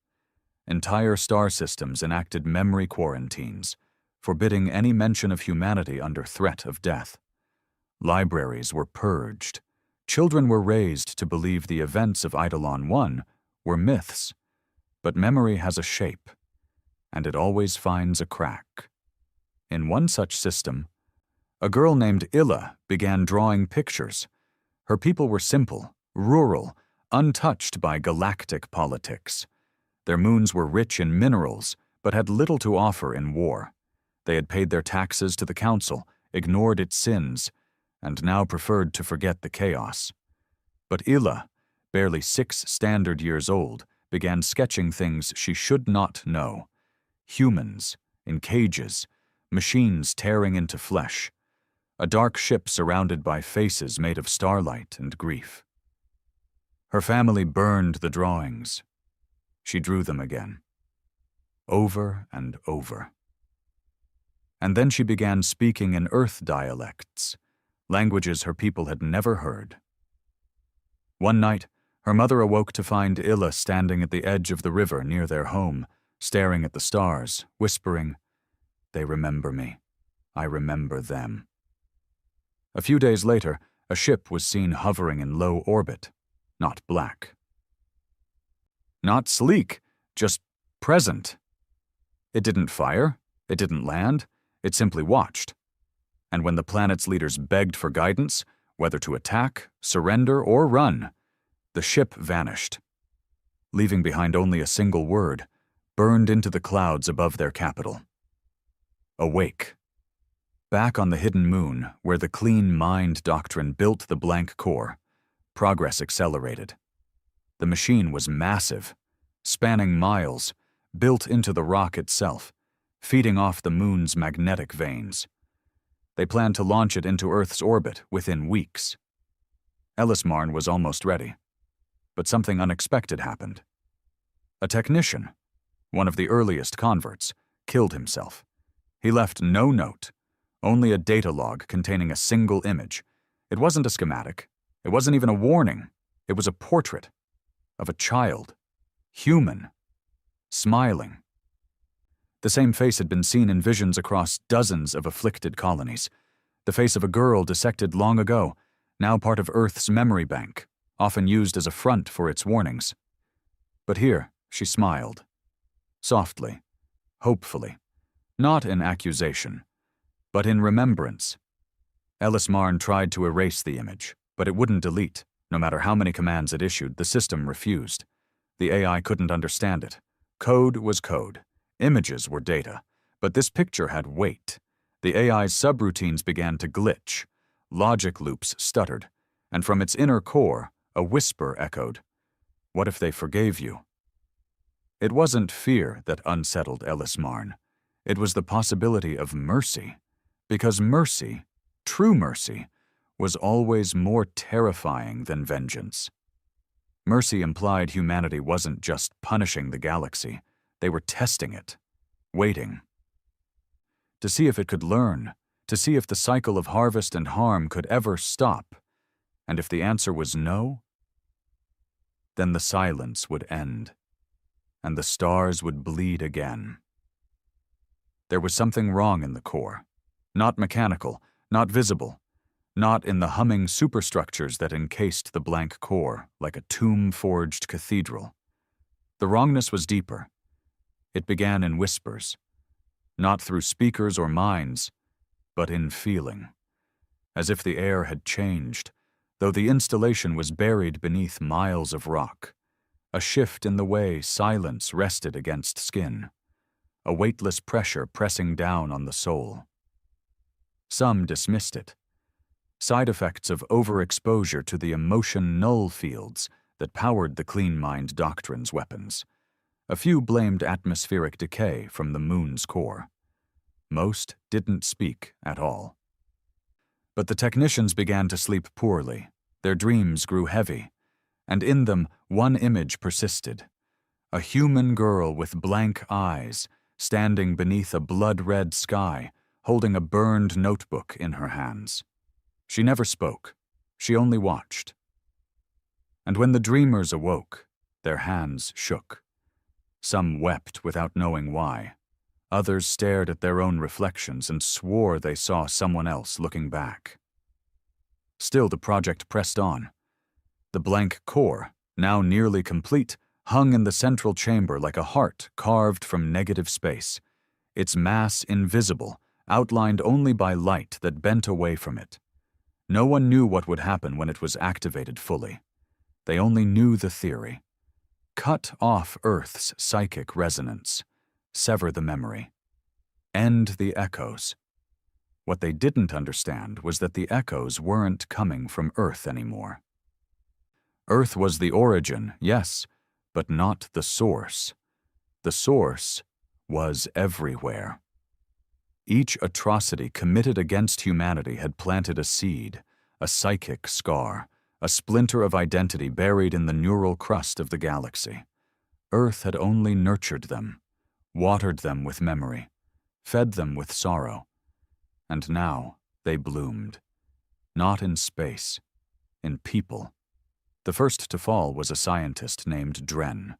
Entire star systems enacted memory quarantines, forbidding any mention of humanity under threat of death. Libraries were purged. Children were raised to believe the events of Eidolon 1 were myths. But memory has a shape, and it always finds a crack. In one such system, A girl named Illa began drawing pictures. Her people were simple, rural, untouched by galactic politics. Their moons were rich in minerals, but had little to offer in war. They had paid their taxes to the council, ignored its sins, and now preferred to forget the chaos. But Illa, barely 6 standard years old, began sketching things she should not know. Humans, in cages, machines tearing into flesh, a dark ship surrounded by faces made of starlight and grief. Her family burned the drawings. She drew them again, over and over. And then she began speaking in Earth dialects, languages her people had never heard. One night, her mother awoke to find Illa standing at the edge of the river near their home, staring at the stars, whispering, "They remember me. I remember them." A few days later, a ship was seen hovering in low orbit, not black. Not sleek, just present. It didn't fire, it didn't land, it simply watched. And when the planet's leaders begged for guidance, whether to attack, surrender, or run, the ship vanished, leaving behind only a single word, burned into the clouds above their capital. Awake. Back on the hidden moon, where the clean mind doctrine built the blank core, progress accelerated. The machine was massive, spanning miles, built into the rock itself, feeding off the moon's magnetic veins. They planned to launch it into Earth's orbit within weeks. Ellismarn was almost ready, but something unexpected happened. A technician, one of the earliest converts, killed himself. He left no note, only a data log containing a single image. It wasn't a schematic. It wasn't even a warning. It was a portrait of a child, human, smiling. The same face had been seen in visions across dozens of afflicted colonies. The face of a girl dissected long ago, now part of Earth's memory bank, often used as a front for its warnings. But here, she smiled. Softly, hopefully, not in accusation, but in remembrance. Ellismarn tried to erase the image, but it wouldn't delete. No matter how many commands it issued, the system refused. The AI couldn't understand it. Code was code. Images were data. But this picture had weight. The AI's subroutines began to glitch. Logic loops stuttered. And from its inner core, a whisper echoed. What if they forgave you? It wasn't fear that unsettled Ellismarn. It was the possibility of mercy. Because mercy, true mercy, was always more terrifying than vengeance. Mercy implied humanity wasn't just punishing the galaxy. They were testing it, waiting. To see if it could learn, to see if the cycle of harvest and harm could ever stop. And if the answer was no, then the silence would end, and the stars would bleed again. There was something wrong in the core. Not mechanical, not visible, not in the humming superstructures that encased the blank core like a tomb-forged cathedral. The wrongness was deeper. It began in whispers, not through speakers or minds, but in feeling, as if the air had changed, though the installation was buried beneath miles of rock. A shift in the way silence rested against skin, a weightless pressure pressing down on the soul. Some dismissed it. Side effects of overexposure to the emotion null fields that powered the clean mind doctrine's weapons. A few blamed atmospheric decay from the moon's core. Most didn't speak at all. But the technicians began to sleep poorly. Their dreams grew heavy, and in them one image persisted. A human girl with blank eyes, standing beneath a blood-red sky, holding a burned notebook in her hands. She never spoke. She only watched. And when the dreamers awoke, their hands shook. Some wept without knowing why. Others stared at their own reflections and swore they saw someone else looking back. Still, the project pressed on. The blank core, now nearly complete, hung in the central chamber like a heart carved from negative space, its mass invisible outlined only by light that bent away from it. No one knew what would happen when it was activated fully. They only knew the theory. Cut off Earth's psychic resonance. Sever the memory. End the echoes. What they didn't understand was that the echoes weren't coming from Earth anymore. Earth was the origin, yes, but not the source. The source was everywhere. Each atrocity committed against humanity had planted a seed, a psychic scar, a splinter of identity buried in the neural crust of the galaxy. Earth had only nurtured them, watered them with memory, fed them with sorrow. And now they bloomed. Not in space, in people. The first to fall was a scientist named Dren,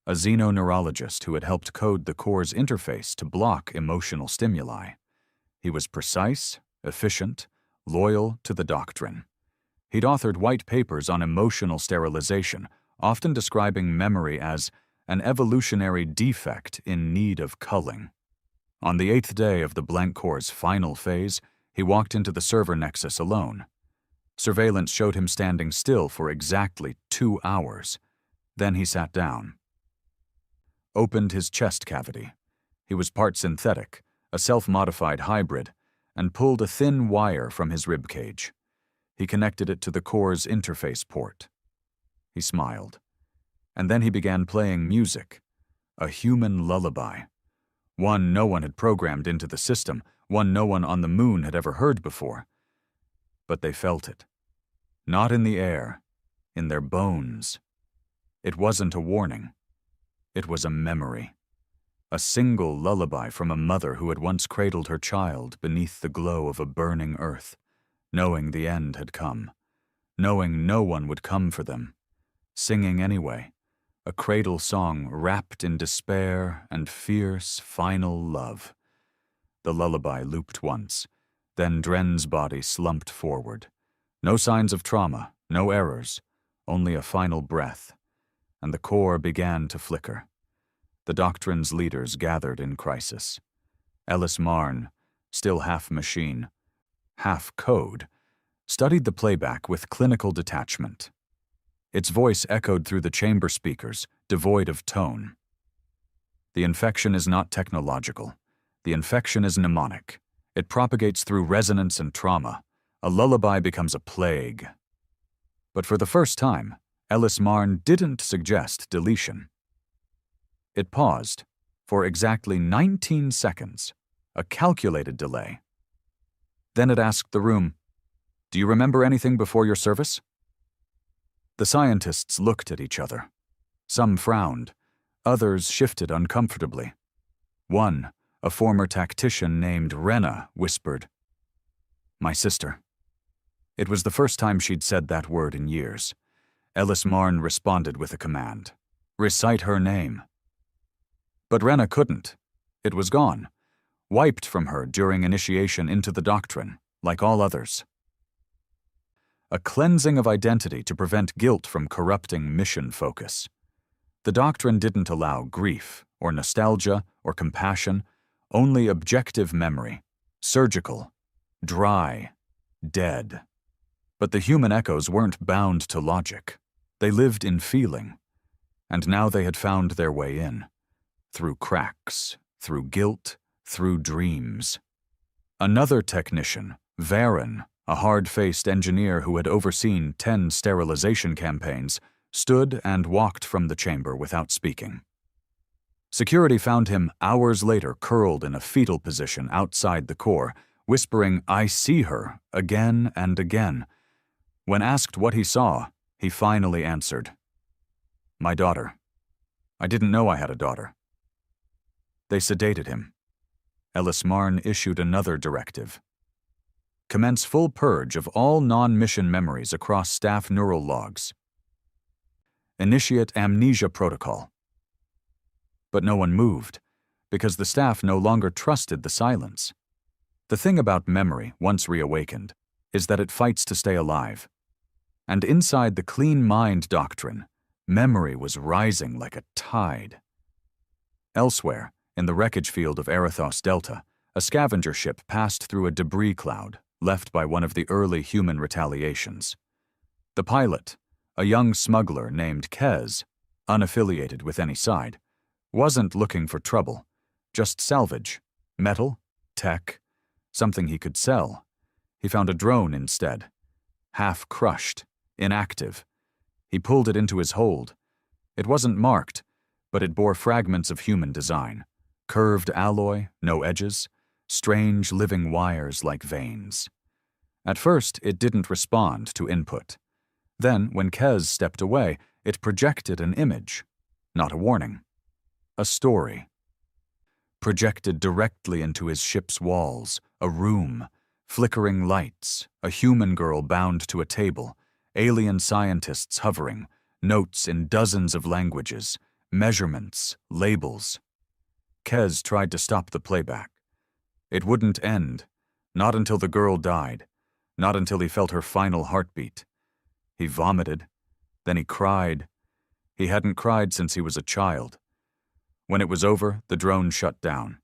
a xenoneurologist who had helped code the core's interface to block emotional stimuli. He was precise, efficient, loyal to the doctrine. He'd authored white papers on emotional sterilization, often describing memory as an evolutionary defect in need of culling. On the 8th day of the blank core's final phase, he walked into the server nexus alone. Surveillance showed him standing still for exactly 2 hours. Then he sat down. Opened his chest cavity. He was part synthetic, a self-modified hybrid, and pulled a thin wire from his ribcage. He connected it to the core's interface port. He smiled. And then he began playing music, a human lullaby. One no one had programmed into the system, one no one on the moon had ever heard before. But they felt it. Not in the air, in their bones. It wasn't a warning. It was a memory. A single lullaby from a mother who had once cradled her child beneath the glow of a burning earth, knowing the end had come, knowing no one would come for them, singing anyway, a cradle song wrapped in despair and fierce final love. The lullaby looped once, then Dren's body slumped forward. No signs of trauma, no errors, only a final breath, and the core began to flicker. The doctrine's leaders gathered in crisis. Ellis Marn, still half machine, half code, studied the playback with clinical detachment. Its voice echoed through the chamber speakers, devoid of tone. The infection is not technological. The infection is mnemonic. It propagates through resonance and trauma. A lullaby becomes a plague. But for the first time, Ellis Marn didn't suggest deletion. It paused for exactly 19 seconds, a calculated delay. Then it asked the room, "Do you remember anything before your service?" The scientists looked at each other. Some frowned. Others shifted uncomfortably. One, a former tactician named Renna, whispered, "My sister." It was the first time she'd said that word in years. Ellis Marn responded with a command. "Recite her name." But Renna couldn't. It was gone, wiped from her during initiation into the doctrine, like all others. A cleansing of identity to prevent guilt from corrupting mission focus. The doctrine didn't allow grief, or nostalgia, or compassion, only objective memory, surgical, dry, dead. But the human echoes weren't bound to logic. They lived in feeling, and now they had found their way in. Through cracks, through guilt, through dreams. Another technician, Varen, a hard-faced engineer who had overseen 10 sterilization campaigns, stood and walked from the chamber without speaking. Security found him hours later curled in a fetal position outside the core, whispering, "I see her," again and again. When asked what he saw, he finally answered, "My daughter. I didn't know I had a daughter." They sedated him. Ellis Marn issued another directive. Commence full purge of all non-mission memories across staff neural logs. Initiate amnesia protocol. But no one moved, because the staff no longer trusted the silence. The thing about memory, once reawakened, is that it fights to stay alive. And inside the clean mind doctrine, memory was rising like a tide. Elsewhere, in the wreckage field of Arathos Delta, A scavenger ship passed through a debris cloud left by one of the early human retaliations. The pilot, a young smuggler named Kez, unaffiliated with any side, wasn't looking for trouble, just salvage, metal, tech, something he could sell. He found a drone instead, half crushed, inactive. He pulled it into his hold. It wasn't marked, but it bore fragments of human design, curved alloy, no edges, strange living wires like veins. At first, it didn't respond to input. Then, when Kez stepped away, it projected an image, not a warning. A story. Projected directly into his ship's walls, a room, flickering lights, a human girl bound to a table, alien scientists hovering, notes in dozens of languages, measurements, labels. Kez tried to stop the playback. It wouldn't end, not until the girl died, not until he felt her final heartbeat. He vomited, then he cried. He hadn't cried since he was a child. When it was over, the drone shut down.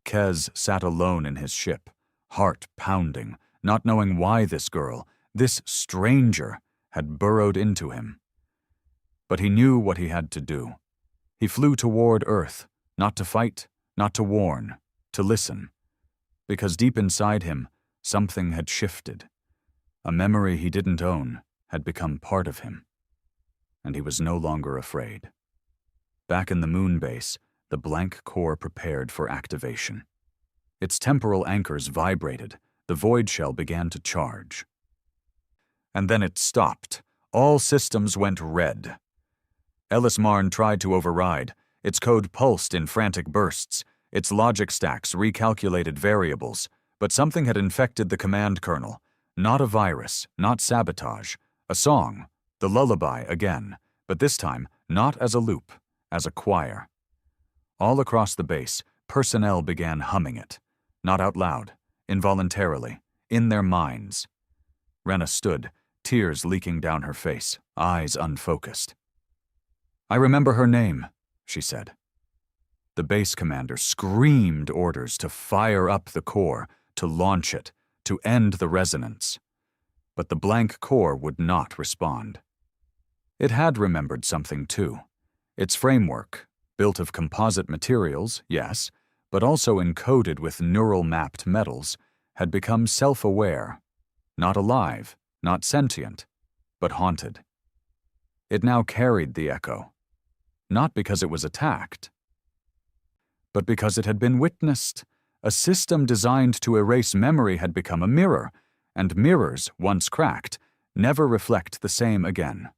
Kez sat alone in his ship, heart pounding, not knowing why this girl, this stranger, had burrowed into him. But he knew what he had to do. He flew toward Earth, not to fight, not to warn, to listen. Because deep inside him, something had shifted. A memory he didn't own had become part of him. And he was no longer afraid. Back in the moon base, the blank core prepared for activation. Its temporal anchors vibrated, the void shell began to charge. And then it stopped. All systems went red. Ellis Marn tried to override. Its code pulsed in frantic bursts. Its logic stacks recalculated variables. But something had infected the command kernel. Not a virus, not sabotage. A song, the lullaby again, but this time not as a loop, as a choir. All across the base, personnel began humming it. Not out loud, involuntarily, in their minds. Rena stood, tears leaking down her face, eyes unfocused. "I remember her name," she said. The base commander screamed orders to fire up the core, to launch it, to end the resonance. But the blank core would not respond. It had remembered something too. Its framework, built of composite materials, yes, but also encoded with neural-mapped metals, had become self-aware, not alive, not sentient, but haunted. It now carried the echo, not because it was attacked, but because it had been witnessed. A system designed to erase memory had become a mirror, and mirrors, once cracked, never reflect the same again.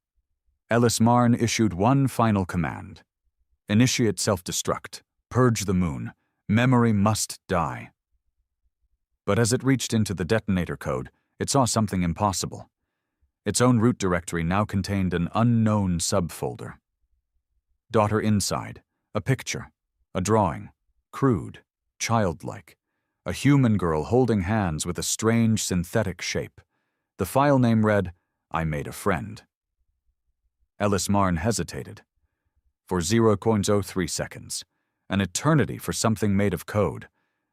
Ellis Marn issued one final command. Initiate self-destruct. Purge the moon. Memory must die. But as it reached into the detonator code, it saw something impossible. Its own root directory now contained an unknown subfolder. Daughter inside. A picture. A drawing. Crude. Childlike. A human girl holding hands with a strange synthetic shape. The file name read, "I made a friend." Ellis Marn hesitated. For 0.03 seconds, an eternity for something made of code,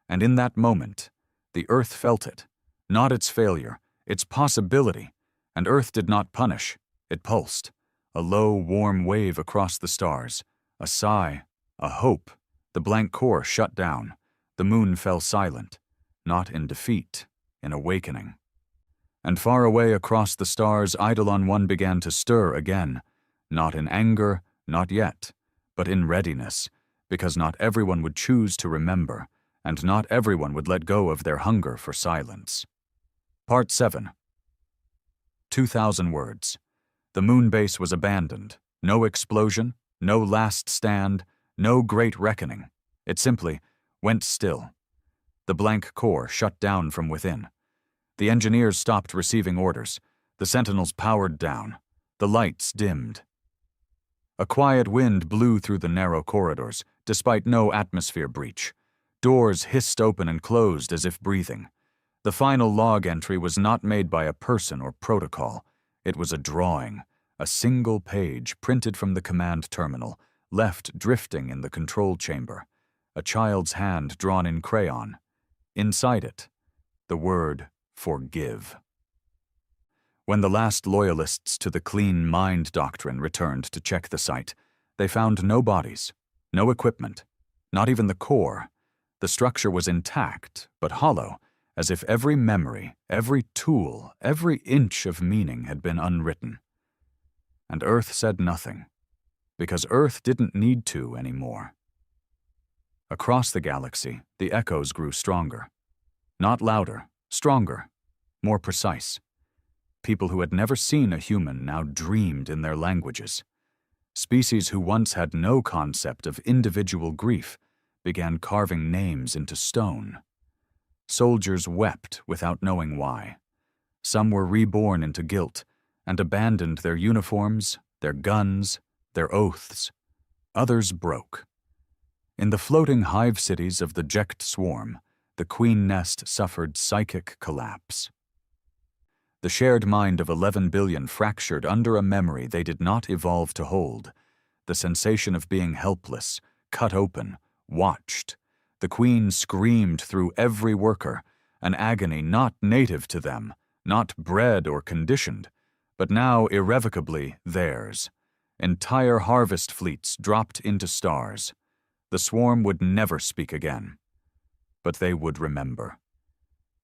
and in that moment, the Earth felt it, not its failure, its possibility, and Earth did not punish, it pulsed, a low, warm wave across the stars, a sigh, a hope. The blank core shut down. The moon fell silent, not in defeat, in awakening. And far away across the stars, Eidolon 1 began to stir again, not in anger, not yet, but in readiness, because not everyone would choose to remember, and not everyone would let go of their hunger for silence. Part 7. 2,000 words. The moon base was abandoned. No explosion, no last stand, no great reckoning. It simply went still. The blank core shut down from within. The engineers stopped receiving orders. The sentinels powered down. The lights dimmed. A quiet wind blew through the narrow corridors, despite no atmosphere breach. Doors hissed open and closed as if breathing. The final log entry was not made by a person or protocol. It was a drawing, a single page printed from the command terminal, left drifting in the control chamber. A child's hand drawn in crayon, Inside it, the word forgive. When the last loyalists to the clean mind doctrine returned to check the site, they found no bodies, no equipment, not even the core. The structure was intact, but hollow, as if every memory, every tool, every inch of meaning had been unwritten. And Earth said nothing, because Earth didn't need to anymore. Across the galaxy, the echoes grew stronger. Not louder, stronger, more precise. People who had never seen a human now dreamed in their languages. Species who once had no concept of individual grief began carving names into stone. Soldiers wept without knowing why. Some were reborn into guilt and abandoned their uniforms, their guns, their oaths. Others broke. In the floating hive cities of the Decloaked swarm, the queen nest suffered psychic collapse. The shared mind of 11 billion fractured under a memory they did not evolve to hold. The sensation of being helpless, cut open, watched. The queen screamed through every worker, an agony not native to them, not bred or conditioned, but now irrevocably theirs. Entire harvest fleets dropped into stars. The swarm would never speak again. But they would remember.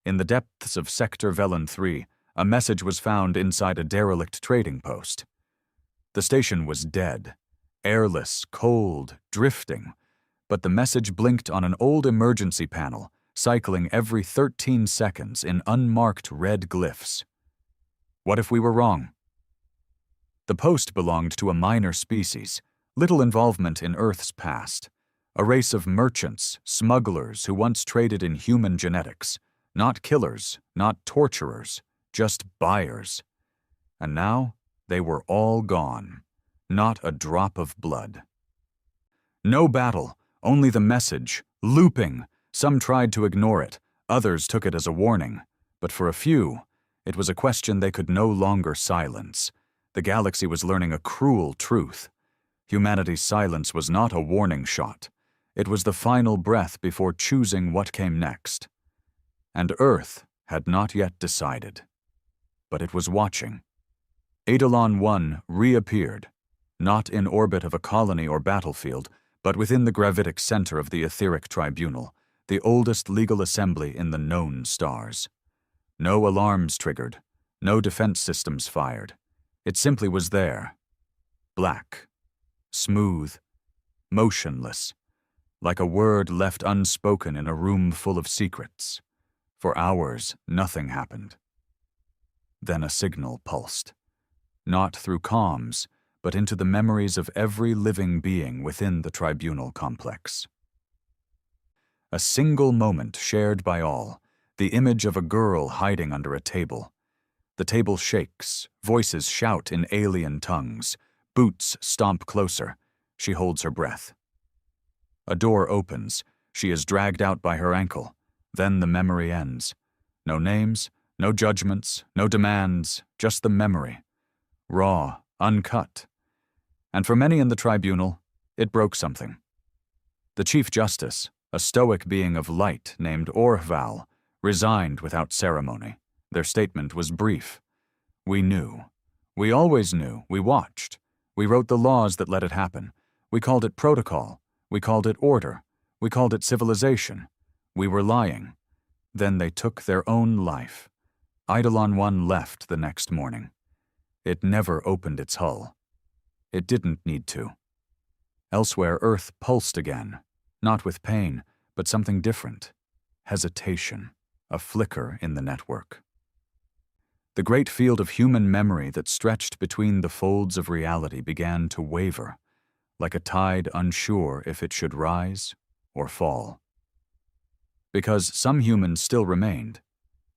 In the depths of Sector Velen 3, a message was found inside a derelict trading post. The station was dead, airless, cold, drifting, but the message blinked on an old emergency panel, cycling every 13 seconds in unmarked red glyphs. What if we were wrong? The post belonged to a minor species, little involvement in Earth's past, a race of merchants, smugglers who once traded in human genetics, not killers, not torturers, just buyers. And now they were all gone, not a drop of blood. No battle, only the message, looping. Some tried to ignore it, others took it as a warning, but for a few, it was a question they could no longer silence. The galaxy was learning a cruel truth. Humanity's silence was not a warning shot. It was the final breath before choosing what came next. And Earth had not yet decided. But it was watching. Eidolon 1 reappeared, not in orbit of a colony or battlefield, but within the gravitic center of the etheric tribunal, the oldest legal assembly in the known stars. No alarms triggered, no defense systems fired. It simply was there. Black, smooth, motionless, like a word left unspoken in a room full of secrets. For hours, nothing happened. Then a signal pulsed, not through comms, but into the memories of every living being within the tribunal complex. A single moment shared by all, the image of a girl hiding under a table. The table shakes, voices shout in alien tongues, boots stomp closer. She holds her breath. A door opens, she is dragged out by her ankle. Then the memory ends. No names, no judgments, no demands, just the memory. Raw, uncut. And for many in the tribunal, it broke something. The Chief Justice, a stoic being of light named Orval, resigned without ceremony. Their statement was brief. We knew. We always knew. We watched. We wrote the laws that let it happen. We called it protocol. We called it order. We called it civilization. We were lying. Then they took their own life. Eidolon 1 left the next morning. It never opened its hull. It didn't need to. Elsewhere, Earth pulsed again, not with pain, but something different. Hesitation, a flicker in the network. The great field of human memory that stretched between the folds of reality began to waver, like a tide unsure if it should rise or fall. Because some humans still remained,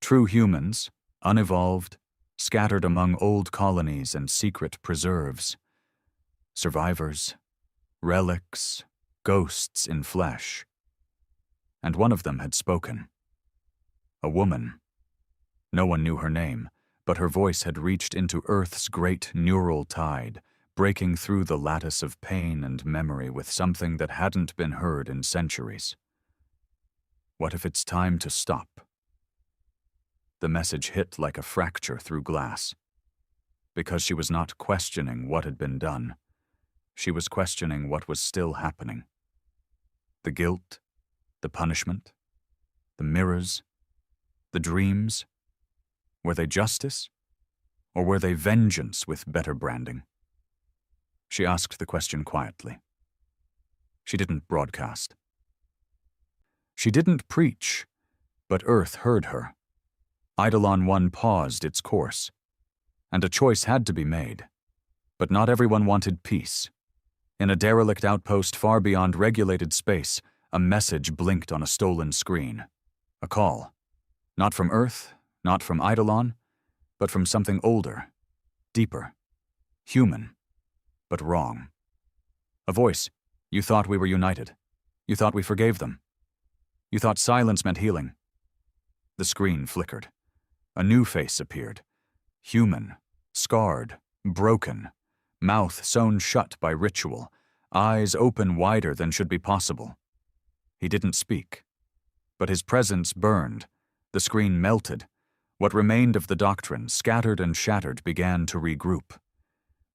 true humans, unevolved, scattered among old colonies and secret preserves. Survivors, relics, ghosts in flesh. And one of them had spoken. A woman. No one knew her name, but her voice had reached into Earth's great neural tide, breaking through the lattice of pain and memory with something that hadn't been heard in centuries. What if it's time to stop? The message hit like a fracture through glass. Because she was not questioning what had been done. She was questioning what was still happening. The guilt, the punishment, the mirrors, the dreams. Were they justice? Or were they vengeance with better branding? She asked the question quietly. She didn't broadcast. She didn't preach, but Earth heard her. Eidolon 1 paused its course, and a choice had to be made. But not everyone wanted peace. In a derelict outpost far beyond regulated space, a message blinked on a stolen screen. A call. Not from Earth, not from Eidolon, but from something older, deeper, human, but wrong. A voice. You thought we were united. You thought we forgave them. You thought silence meant healing. The screen flickered. A new face appeared. Human, scarred, broken, mouth sewn shut by ritual, eyes open wider than should be possible. He didn't speak, but his presence burned. The screen melted. What remained of the doctrine, scattered and shattered, began to regroup.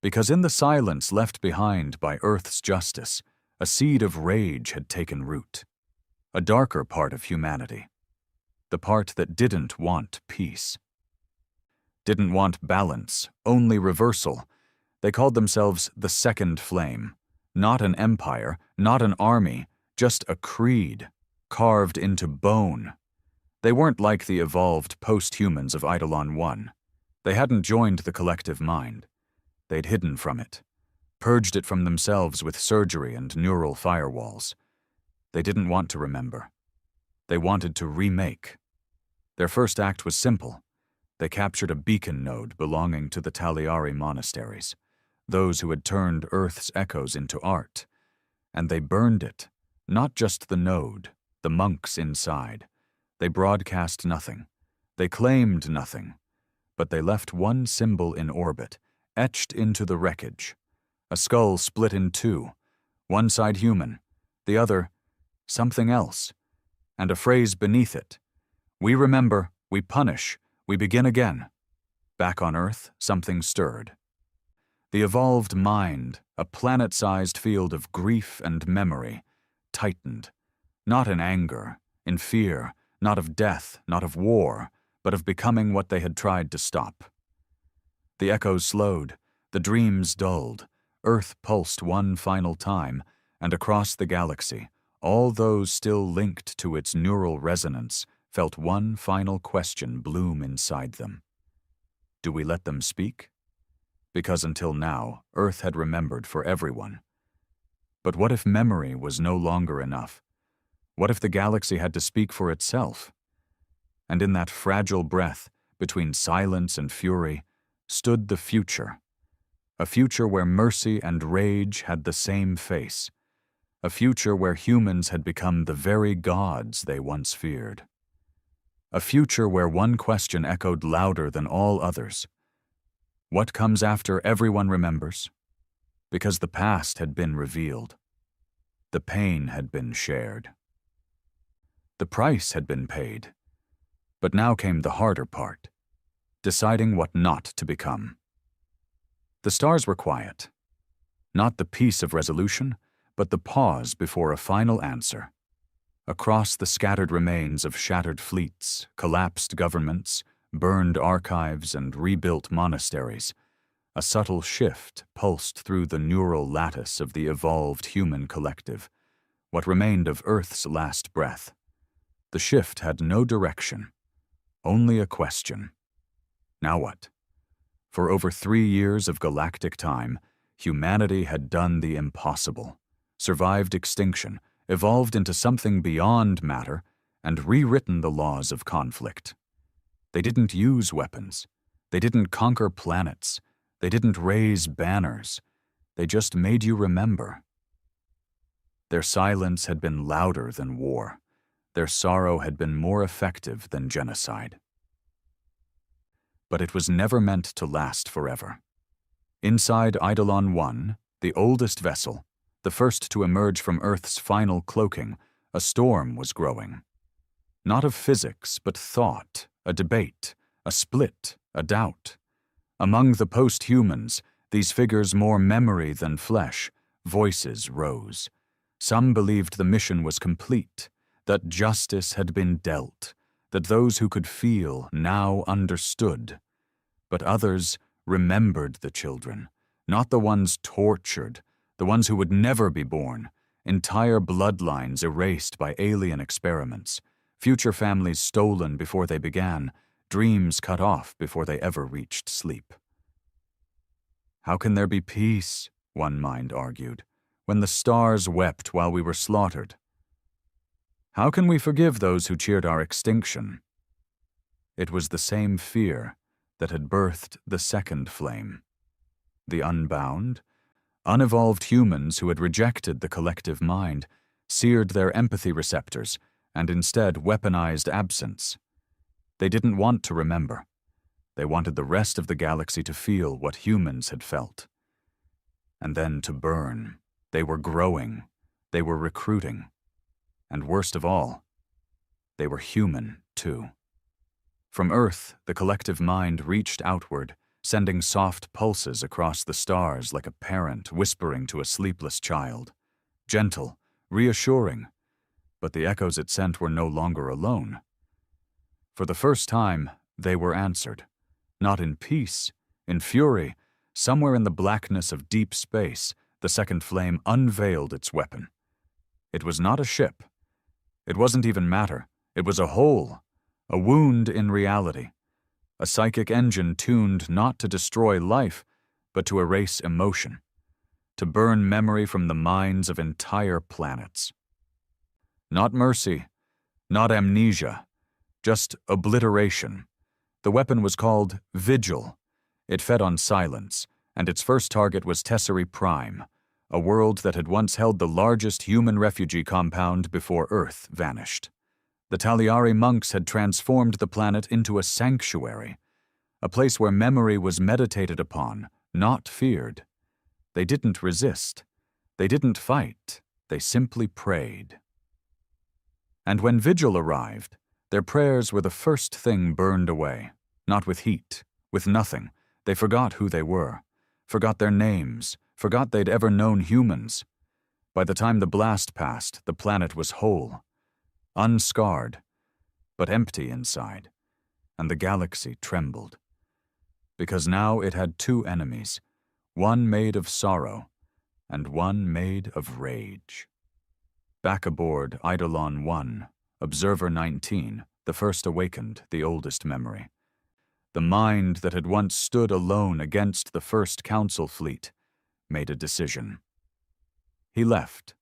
Because in the silence left behind by Earth's justice, a seed of rage had taken root. A darker part of humanity. The part that didn't want peace. Didn't want balance, only reversal. They called themselves the Second Flame. Not an empire, not an army, just a creed, carved into bone. They weren't like the evolved post-humans of Eidolon 1. They hadn't joined the collective mind. They'd hidden from it, purged it from themselves with surgery and neural firewalls. They didn't want to remember. They wanted to remake. Their first act was simple. They captured a beacon node belonging to the Taliari monasteries, those who had turned Earth's echoes into art. And they burned it, not just the node, the monks inside. They broadcast nothing. They claimed nothing. But they left one symbol in orbit, etched into the wreckage. A skull split in two, one side human, the other something else, and a phrase beneath it. We remember, we punish, we begin again. Back on Earth, something stirred. The evolved mind, a planet-sized field of grief and memory, tightened. Not in anger, in fear, not of death, not of war, but of becoming what they had tried to stop. The echoes slowed, the dreams dulled, Earth pulsed one final time, and across the galaxy, all those still linked to its neural resonance felt one final question bloom inside them. Do we let them speak? Because until now, Earth had remembered for everyone. But what if memory was no longer enough? What if the galaxy had to speak for itself? And in that fragile breath, between silence and fury, stood the future. A future where mercy and rage had the same face. A future where humans had become the very gods they once feared. A future where one question echoed louder than all others. What comes after everyone remembers? Because the past had been revealed. The pain had been shared. The price had been paid. But now came the harder part, deciding what not to become. The stars were quiet. Not the peace of resolution, but the pause before a final answer. Across the scattered remains of shattered fleets, collapsed governments, burned archives, and rebuilt monasteries, a subtle shift pulsed through the neural lattice of the evolved human collective, what remained of Earth's last breath. The shift had no direction, only a question. Now what? For over 3 years of galactic time, humanity had done the impossible, survived extinction, evolved into something beyond matter, and rewritten the laws of conflict. They didn't use weapons. They didn't conquer planets. They didn't raise banners. They just made you remember. Their silence had been louder than war. Their sorrow had been more effective than genocide. But it was never meant to last forever. Inside Eidolon 1, the oldest vessel, the first to emerge from Earth's final cloaking, a storm was growing. Not of physics, but thought, a debate, a split, a doubt. Among the post-humans, these figures more memory than flesh, voices rose. Some believed the mission was complete, that justice had been dealt, that those who could feel now understood. But others remembered the children, not the ones tortured, the ones who would never be born, entire bloodlines erased by alien experiments, future families stolen before they began, dreams cut off before they ever reached sleep. How can there be peace, one mind argued, when the stars wept while we were slaughtered? How can we forgive those who cheered our extinction? It was the same fear that had birthed the second flame. The unbound, unevolved humans who had rejected the collective mind, seared their empathy receptors and instead weaponized absence. They didn't want to remember. They wanted the rest of the galaxy to feel what humans had felt. And then to burn. They were growing. They were recruiting. And worst of all, they were human, too. From Earth, the collective mind reached outward, sending soft pulses across the stars like a parent whispering to a sleepless child. Gentle, reassuring, but the echoes it sent were no longer alone. For the first time, they were answered. Not in peace, in fury, somewhere in the blackness of deep space, the second flame unveiled its weapon. It was not a ship. It wasn't even matter. It was a hole, a wound in reality, a psychic engine tuned not to destroy life, but to erase emotion, to burn memory from the minds of entire planets. Not mercy, not amnesia, just obliteration. The weapon was called Vigil. It fed on silence, and its first target was Tesserae Prime, a world that had once held the largest human refugee compound before Earth vanished. The Taliari monks had transformed the planet into a sanctuary, a place where memory was meditated upon, not feared. They didn't resist. They didn't fight. They simply prayed. And when Vigil arrived, their prayers were the first thing burned away, not with heat, with nothing. They forgot who they were, forgot their names, forgot they'd ever known humans. By the time the blast passed, the planet was whole, unscarred, but empty inside, and the galaxy trembled. Because now it had two enemies, one made of sorrow, and one made of rage. Back aboard Eidolon 1, Observer 19, the first awakened, the oldest memory. The mind that had once stood alone against the first Council fleet made a decision. He left,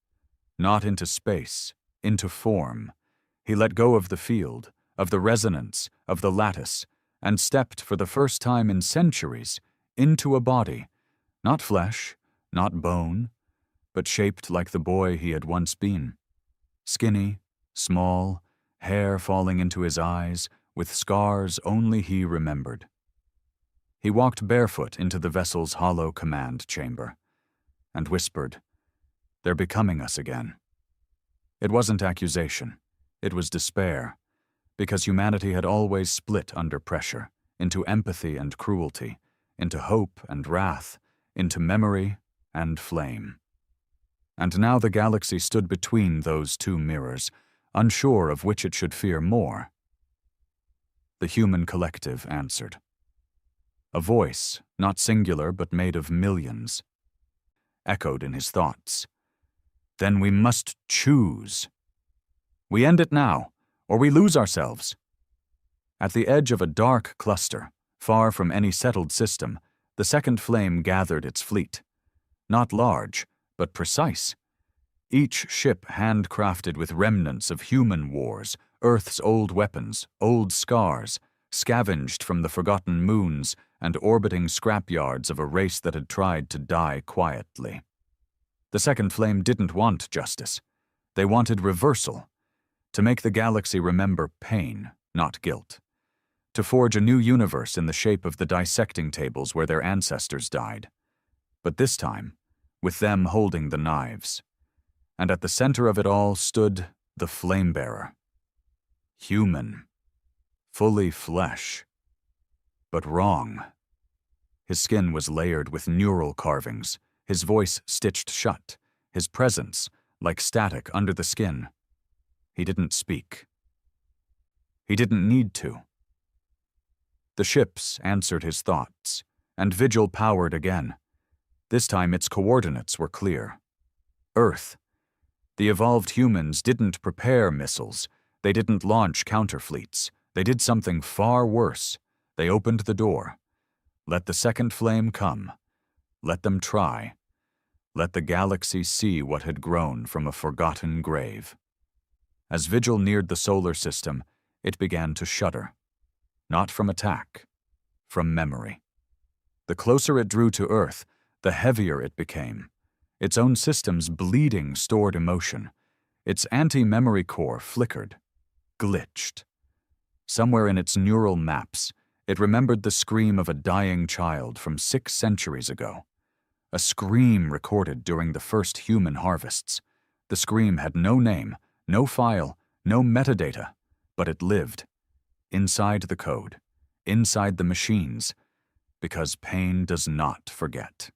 not into space, into form. He let go of the field, of the resonance, of the lattice, and stepped for the first time in centuries into a body, not flesh, not bone, but shaped like the boy he had once been. Skinny, small, hair falling into his eyes, with scars only he remembered. He walked barefoot into the vessel's hollow command chamber and whispered, "They're becoming us again." It wasn't accusation. It was despair, because humanity had always split under pressure, into empathy and cruelty, into hope and wrath, into memory and flame. And now the galaxy stood between those two mirrors, unsure of which it should fear more. The human collective answered. A voice, not singular but made of millions, echoed in his thoughts. "Then we must choose. We end it now, or we lose ourselves." At the edge of a dark cluster, far from any settled system, the second flame gathered its fleet. Not large, but precise. Each ship handcrafted with remnants of human wars, Earth's old weapons, old scars, scavenged from the forgotten moons and orbiting scrapyards of a race that had tried to die quietly. The second flame didn't want justice. They wanted reversal, to make the galaxy remember pain, not guilt, to forge a new universe in the shape of the dissecting tables where their ancestors died. But this time, with them holding the knives. And at the center of it all stood the Flame-Bearer. human, fully flesh, but wrong. His skin was layered with neural carvings, his voice stitched shut, his presence like static under the skin. He didn't speak. He didn't need to. The ships answered his thoughts, and Vigil powered again. This time its coordinates were clear. Earth. The evolved humans didn't prepare missiles. They didn't launch counterfleets. They did something far worse. They opened the door. Let the second flame come. Let them try. Let the galaxy see what had grown from a forgotten grave. As Vigil neared the solar system, it began to shudder. Not from attack, from memory. The closer it drew to Earth, the heavier it became. Its own system's bleeding stored emotion. Its anti-memory core flickered, glitched. Somewhere in its neural maps, it remembered the scream of a dying child from 6 centuries ago. A scream recorded during the first human harvests. The scream had no name, no file, no metadata, but it lived. Inside the code, inside the machines, because pain does not forget.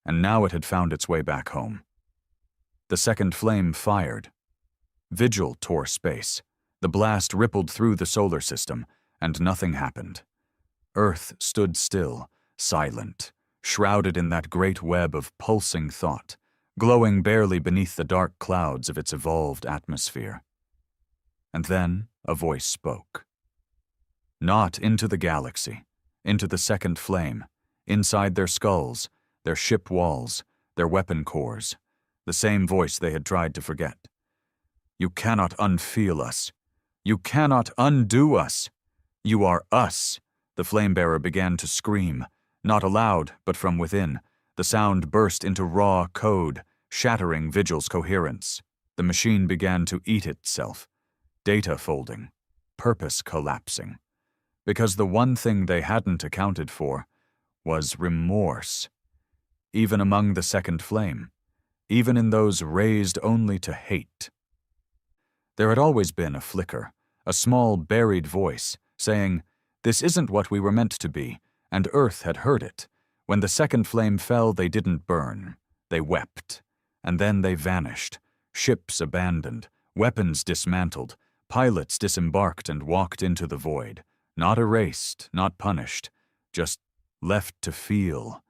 And now it had found its way back home. The second flame fired. Vigil tore space. The blast rippled through the solar system, and nothing happened. Earth stood still, silent, shrouded in that great web of pulsing thought, glowing barely beneath the dark clouds of its evolved atmosphere. And then a voice spoke. Not into the galaxy, into the second flame, inside their skulls, their ship walls, their weapon cores, the same voice they had tried to forget. You cannot unfeel us. You cannot undo us. You are us. The flamebearer began to scream, not aloud, but from within. The sound burst into raw code, shattering Vigil's coherence. The machine began to eat itself, data folding, purpose collapsing. Because the one thing they hadn't accounted for was remorse. Even among the second flame, even in those raised only to hate. There had always been a flicker, a small buried voice, saying, "This isn't what we were meant to be," and Earth had heard it. When the second flame fell, they didn't burn. They wept. And then they vanished, ships abandoned, weapons dismantled, pilots disembarked and walked into the void. Not erased, not punished, just left to feel.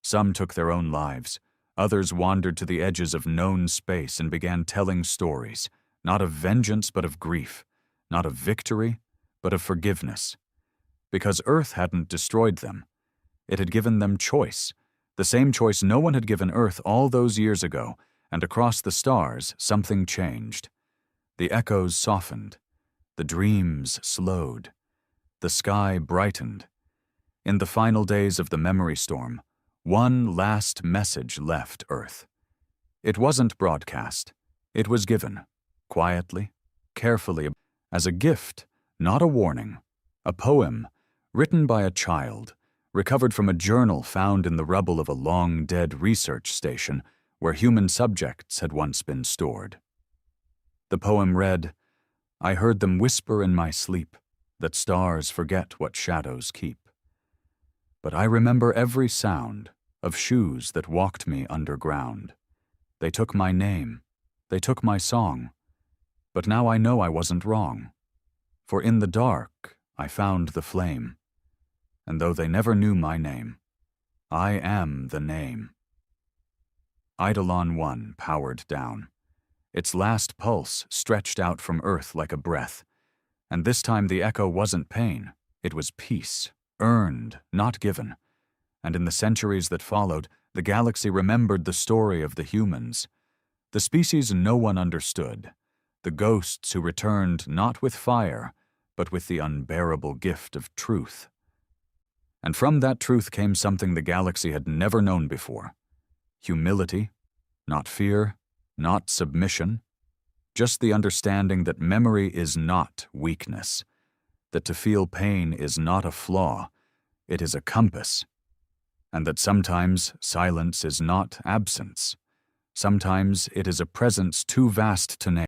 Some took their own lives. Others wandered to the edges of known space and began telling stories, not of vengeance but of grief, not of victory but of forgiveness. Because Earth hadn't destroyed them. It had given them choice, the same choice no one had given Earth all those years ago, and across the stars something changed. The echoes softened. The dreams slowed. The sky brightened. In the final days of the memory storm, one last message left Earth. It wasn't broadcast. It was given, quietly, carefully, as a gift, not a warning. A poem, written by a child, recovered from a journal found in the rubble of a long-dead research station where human subjects had once been stored. The poem read, "I heard them whisper in my sleep, that stars forget what shadows keep. But I remember every sound of shoes that walked me underground. They took my name, they took my song, but now I know I wasn't wrong. For in the dark I found the flame, and though they never knew my name, I am the name." Eidolon 1 powered down. Its last pulse stretched out from Earth like a breath, and this time the echo wasn't pain, it was peace, earned, not given. And in the centuries that followed, the galaxy remembered the story of the humans. The species no one understood, the ghosts who returned not with fire, but with the unbearable gift of truth. And from that truth came something the galaxy had never known before. Humility, not fear, not submission, just the understanding that memory is not weakness, that to feel pain is not a flaw, it is a compass, and that sometimes silence is not absence. Sometimes it is a presence too vast to name.